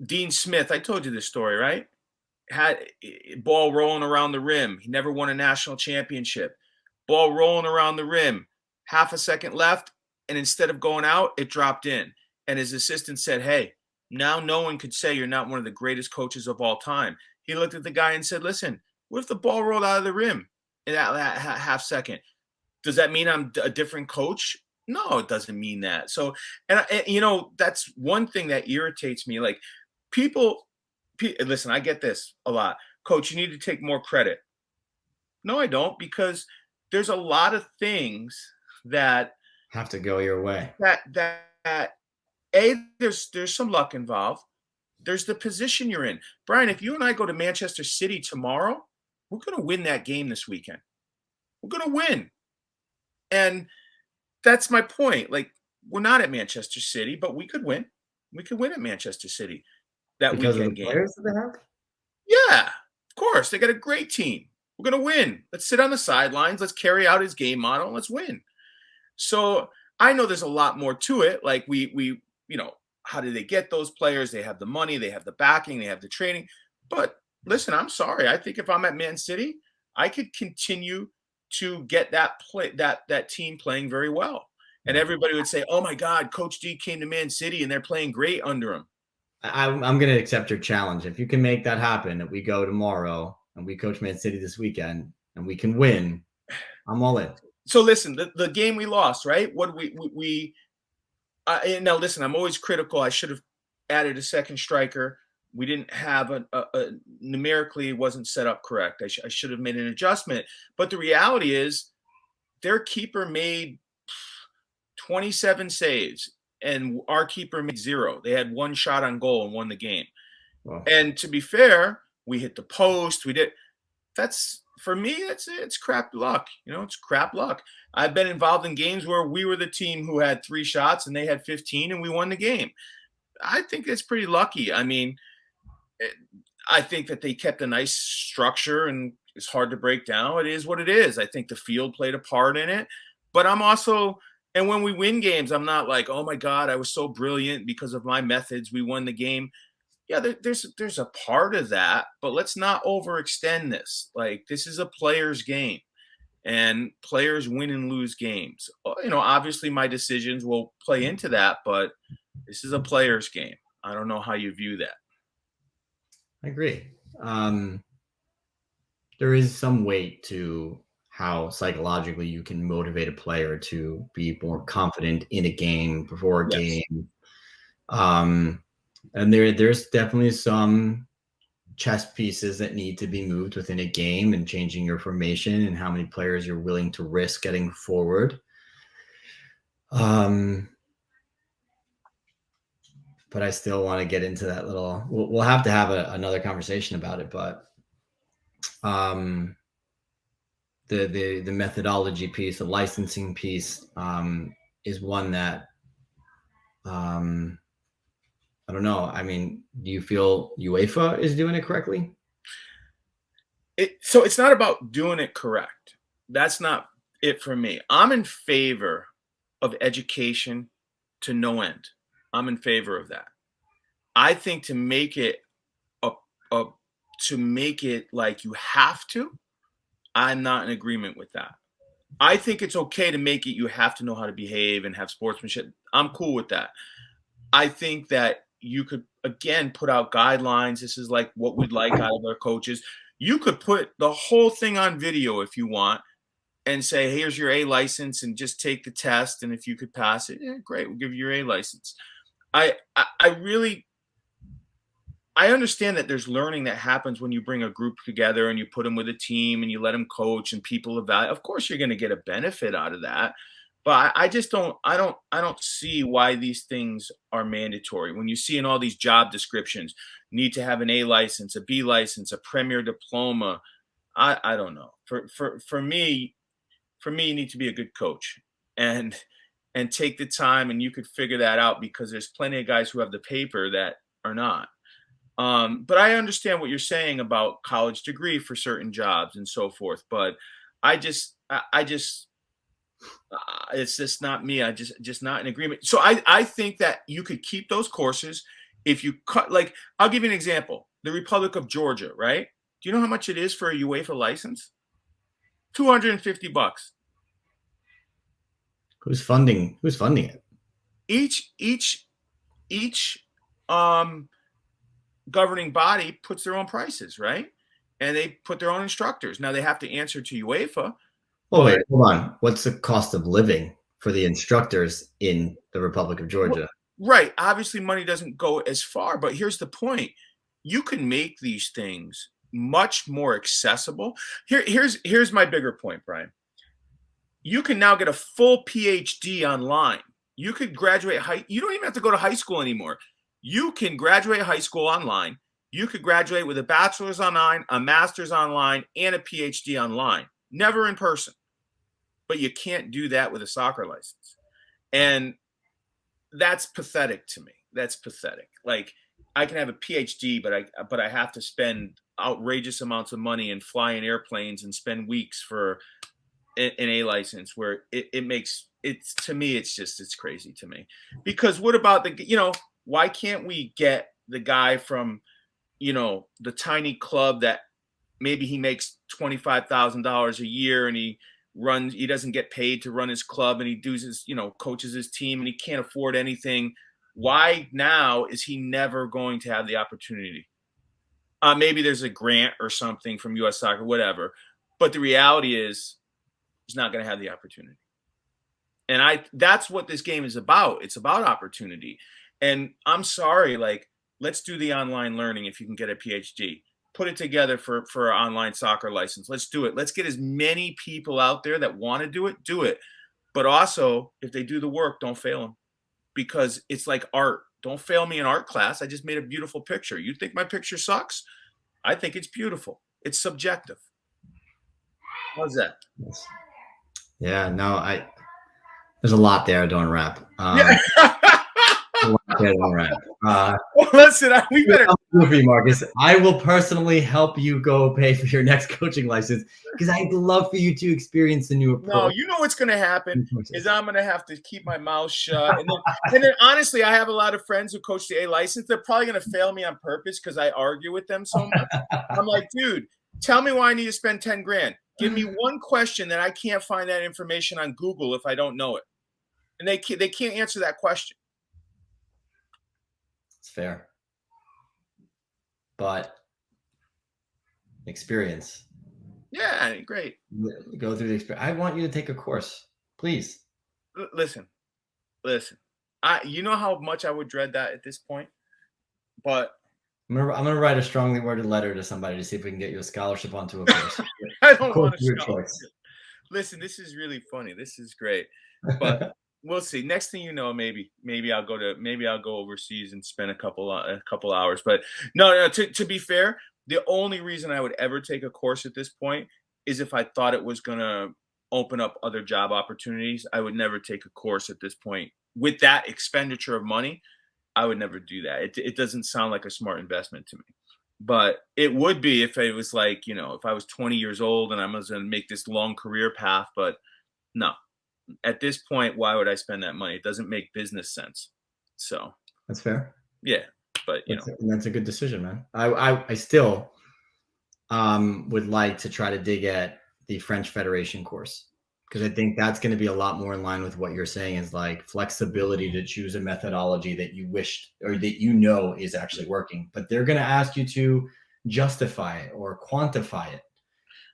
Dean Smith. I told you this story, right? Had ball rolling around the rim. He never won a national championship. Ball rolling around the rim, half a second left, and instead of going out, it dropped in. And his assistant said, "Hey, now no one could say you're not one of the greatest coaches of all time." He looked at the guy and said, "Listen, what if the ball rolled out of the rim in that half second? Does that mean I'm a different coach? No, it doesn't mean that." So, and that's one thing that irritates me. Like, people, listen, I get this a lot. Coach, you need to take more credit. No, I don't, because there's a lot of things that have to go your way. There's some luck involved. There's the position you're in. Bryan, if you and I go to Manchester City tomorrow, we're going to win that game this weekend. We're going to win. And that's my point. Like, we're not at Manchester City, but we could win. We could win at Manchester City that because weekend of the game. Players that they have? Yeah, of course. They got a great team. We're going to win. Let's sit on the sidelines. Let's carry out his game model. And let's win. So I know there's a lot more to it. Like, we how do they get those players? They have the money, they have the backing, they have the training. But listen, I'm sorry. I think if I'm at Man City, I could continue to get that team playing very well. And everybody would say, "Oh my God, Coach D came to Man City and they're playing great under him." I'm going to accept your challenge. If you can make that happen, that we go tomorrow and we coach Man City this weekend and we can win, I'm all in. So listen, the game we lost, right? What we now listen, I'm always critical. I should have added a second striker. We didn't have a numerically, it wasn't set up correct. I should have made an adjustment. But the reality is, their keeper made 27 saves and our keeper made 0. They had 1 shot on goal and won the game. Wow. And to be fair, we hit the post. We did. That's, for me, it's crap luck. It's crap luck. I've been involved in games where we were the team who had 3 shots and they had 15 and we won the game. I think it's pretty lucky. I mean, I think that they kept a nice structure and it's hard to break down. It is what it is. I think the field played a part in it. But I'm also, and when we win games, I'm not like, "Oh my God, I was so brilliant because of my methods. We won the game." yeah, there's a part of that, but let's not overextend this. Like, this is a player's game, and players win and lose games. Obviously my decisions will play into that, but this is a player's game. I don't know how you view that. I agree. There is some weight to how psychologically you can motivate a player to be more confident in a game, before a Yes. game. And there's definitely some chess pieces that need to be moved within a game, and changing your formation and how many players you're willing to risk getting forward. But I still want to get into that little, we'll have to have another conversation about it, but the methodology piece, the licensing piece, is one that, I don't know. I mean, do you feel UEFA is doing it correctly? So it's not about doing it correct. That's not it for me. I'm in favor of education to no end. I'm in favor of that. I think to make it like you have to, I'm not in agreement with that. I think it's okay to make it you have to know how to behave and have sportsmanship. I'm cool with that. I think that you could, again, put out guidelines. This is like what we'd like out of our coaches. You could put the whole thing on video if you want and say, here's your A license, and just take the test. And if you could pass it, yeah, great, we'll give you your A license. I understand that there's learning that happens when you bring a group together and you put them with a team and you let them coach and people evaluate. Of course, you're going to get a benefit out of that. But I just don't see why these things are mandatory. When you see in all these job descriptions, need to have an A license, a B license, a premier diploma. I don't know. For me, you need to be a good coach and take the time, and you could figure that out, because there's plenty of guys who have the paper that are not. But I understand what you're saying about college degree for certain jobs and so forth. But it's just not me. I just not in agreement. So I think that you could keep those courses if you cut. Like, I'll give you an example. The Republic of Georgia, right? Do you know how much it is for a UEFA license? $250. Who's funding it? Each governing body puts their own prices, right? And they put their own instructors. Now they have to answer to UEFA. Oh, wait, hold on. What's the cost of living for the instructors in the Republic of Georgia? Right. Obviously, money doesn't go as far, but here's the point. You can make these things much more accessible. Here's my bigger point, Brian. You can now get a full PhD online. You could graduate you don't even have to go to high school anymore. You can graduate high school online. You could graduate with a bachelor's online, a master's online, and a PhD online. Never in person. But you can't do that with a soccer license. And that's pathetic to me. That's pathetic. Like, I can have a PhD, but I have to spend outrageous amounts of money and fly in airplanes and spend weeks for an A license, where it makes it's, to me, it's crazy to me. Because what about why can't we get the guy from, the tiny club that maybe he makes $25,000 a year, and he doesn't get paid to run his club, and he does his, coaches his team, and he can't afford anything. Why now is he never going to have the opportunity? Maybe there's a grant or something from US Soccer, whatever. But the reality is he's not going to have the opportunity. And that's what this game is about. It's about opportunity. And I'm sorry, let's do the online learning. If you can get a PhD, put it together for an online soccer license. Let's do it. Let's get as many people out there that want to do it. But also, if they do the work, don't fail them, because it's like art. Don't fail me in art class. I just made a beautiful picture. You think my picture sucks? I think it's beautiful. It's subjective. How's that? Yeah, no, there's a lot there. Don't wrap. Yeah. Don't wrap. Well, listen, we better Feel free, Marcus. I will personally help you go pay for your next coaching license because I'd love for you to experience the new approach. No, you know what's going to happen is I'm going to have to keep my mouth shut. And then honestly, I have a lot of friends who coach the A license. They're probably going to fail me on purpose because I argue with them so much. I'm like, dude, tell me why I need to spend 10 grand. Give me one question that I can't find that information on Google if I don't know it. And they can't answer that question. It's fair. But experience. Yeah, great. Go through the experience. I want you to take a course, please. Listen. You know how much I would dread that at this point, but I'm gonna write a strongly worded letter to somebody to see if we can get you a scholarship onto a course. I don't want a scholarship. Listen, this is really funny. This is great, but we'll see. Next thing you know, maybe I'll go overseas and spend a couple hours. But no. To be fair, the only reason I would ever take a course at this point is if I thought it was gonna open up other job opportunities. I would never take a course at this point with that expenditure of money. I would never do that. It doesn't sound like a smart investment to me. But it would be if it was like, if I was 20 years old and I was going to make this long career path. But no, at this point, why would I spend that money? It doesn't make business sense. So that's fair. Yeah. But, that's a good decision, man. I still would like to try to dig at the French Federation course, because I think that's going to be a lot more in line with what you're saying is like flexibility to choose a methodology that you wished or that is actually working, but they're going to ask you to justify it or quantify it.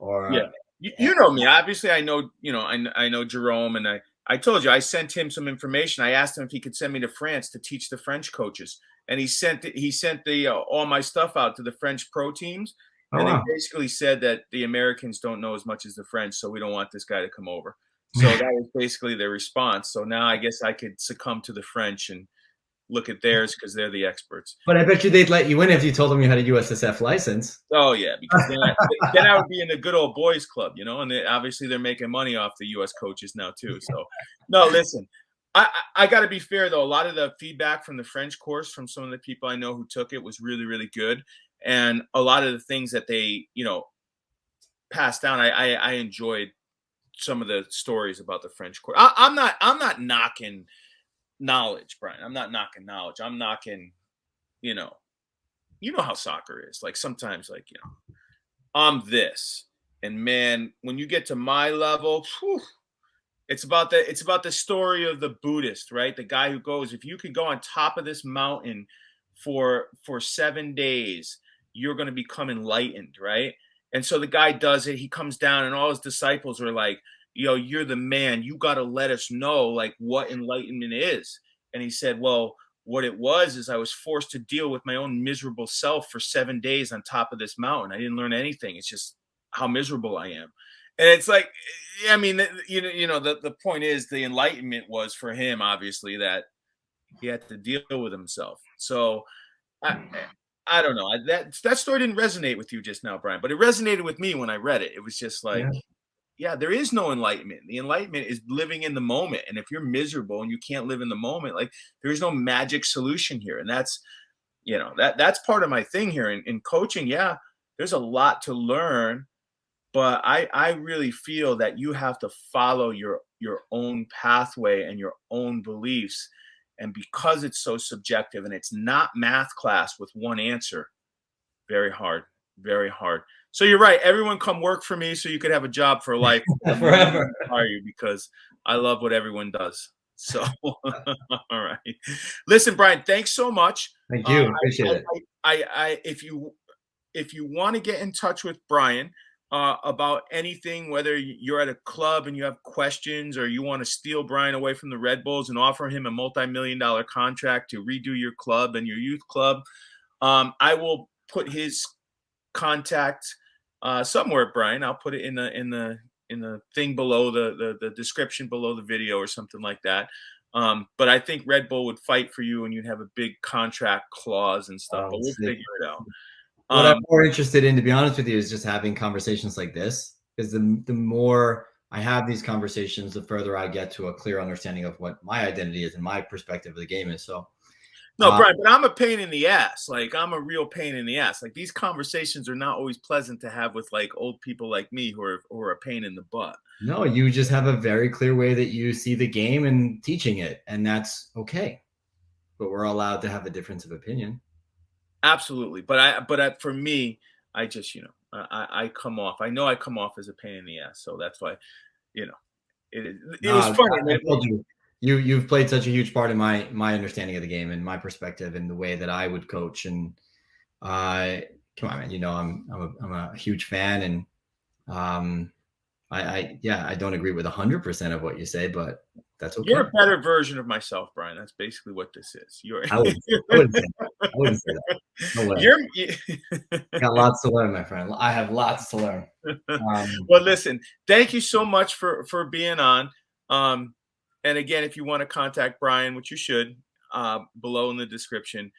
Or you know me, obviously I know, I know Jerome, and I told you I sent him some information. I asked him if he could send me to France to teach the French coaches, and he sent the all my stuff out to the French pro teams. And they basically said that the Americans don't know as much as the French, so we don't want this guy to come over. So that was basically their response. So now I guess I could succumb to the French and look at theirs because they're the experts. But I bet you they'd let you in if you told them you had a USSF license. Oh, yeah, because then I would be in the good old boys club, and obviously they're making money off the U.S. coaches now too. So, no, listen, I got to be fair, though. A lot of the feedback from the French course from some of the people I know who took it was really, really good. And a lot of the things that they, passed down, I enjoyed some of the stories about the French court. I'm not knocking knowledge, Brian. I'm not knocking knowledge. I'm knocking, how soccer is. Like sometimes, I'm this, and man, when you get to my level, it's about the story of the Buddhist, right? The guy who goes, if you could go on top of this mountain for 7 days, you're going to become enlightened, right? And so the guy does it. He comes down, and all his disciples are like, yo, you're the man. You got to let us know, like, what enlightenment is. And he said, well, what it was is I was forced to deal with my own miserable self for 7 days on top of this mountain. I didn't learn anything. It's just how miserable I am. And it's like, I mean, the point is the enlightenment was for him, obviously, that he had to deal with himself. So I don't know. That story didn't resonate with you just now, Brian, but it resonated with me when I read it. It was just like, yeah, there is no enlightenment. The enlightenment is living in the moment. And if you're miserable and you can't live in the moment, like there is no magic solution here. And that's, that's part of my thing here in coaching. Yeah, there's a lot to learn, but I really feel that you have to follow your own pathway and your own beliefs. And because it's so subjective and it's not math class with one answer, very hard, very hard. So you're right. Everyone come work for me so you could have a job for life. Forever. Hire you because I love what everyone does. So, all right. Listen, Brian, thanks so much. Thank you. Appreciate it. If you want to get in touch with Brian, about anything, whether you're at a club and you have questions or you want to steal Brian away from the Red Bulls and offer him a multi-million-dollar contract to redo your club and your youth club, I will put his contact somewhere, Brian. I'll put it in the thing below the description below the video or something like that. But I think Red Bull would fight for you and you'd have a big contract clause and stuff, but we'll figure it out. What I'm more interested in, to be honest with you, is just having conversations like this, because the more I have these conversations, the further I get to a clear understanding of what my identity is and my perspective of the game is. So No, Brian, but I'm a pain in the ass. Like, I'm a real pain in the ass. Like, these conversations are not always pleasant to have with like old people like me who are a pain in the butt. No, you just have a very clear way that you see the game and teaching it, and that's okay. But we're allowed to have a difference of opinion. Absolutely. But for me, I just, I come off. I know I come off as a pain in the ass. So that's why, it was funny. I told you. You've played such a huge part in my understanding of the game and my perspective and the way that I would coach. And come on, man, I'm a huge fan, and I don't agree with 100% of what you say, but that's okay. You're a better version of myself, Brian. That's basically what this is. I wouldn't say that. I wouldn't say that. No way. Got lots to learn, my friend. I have lots to learn. Well, listen, thank you so much for being on. And again, if you want to contact Brian, which you should, below in the description,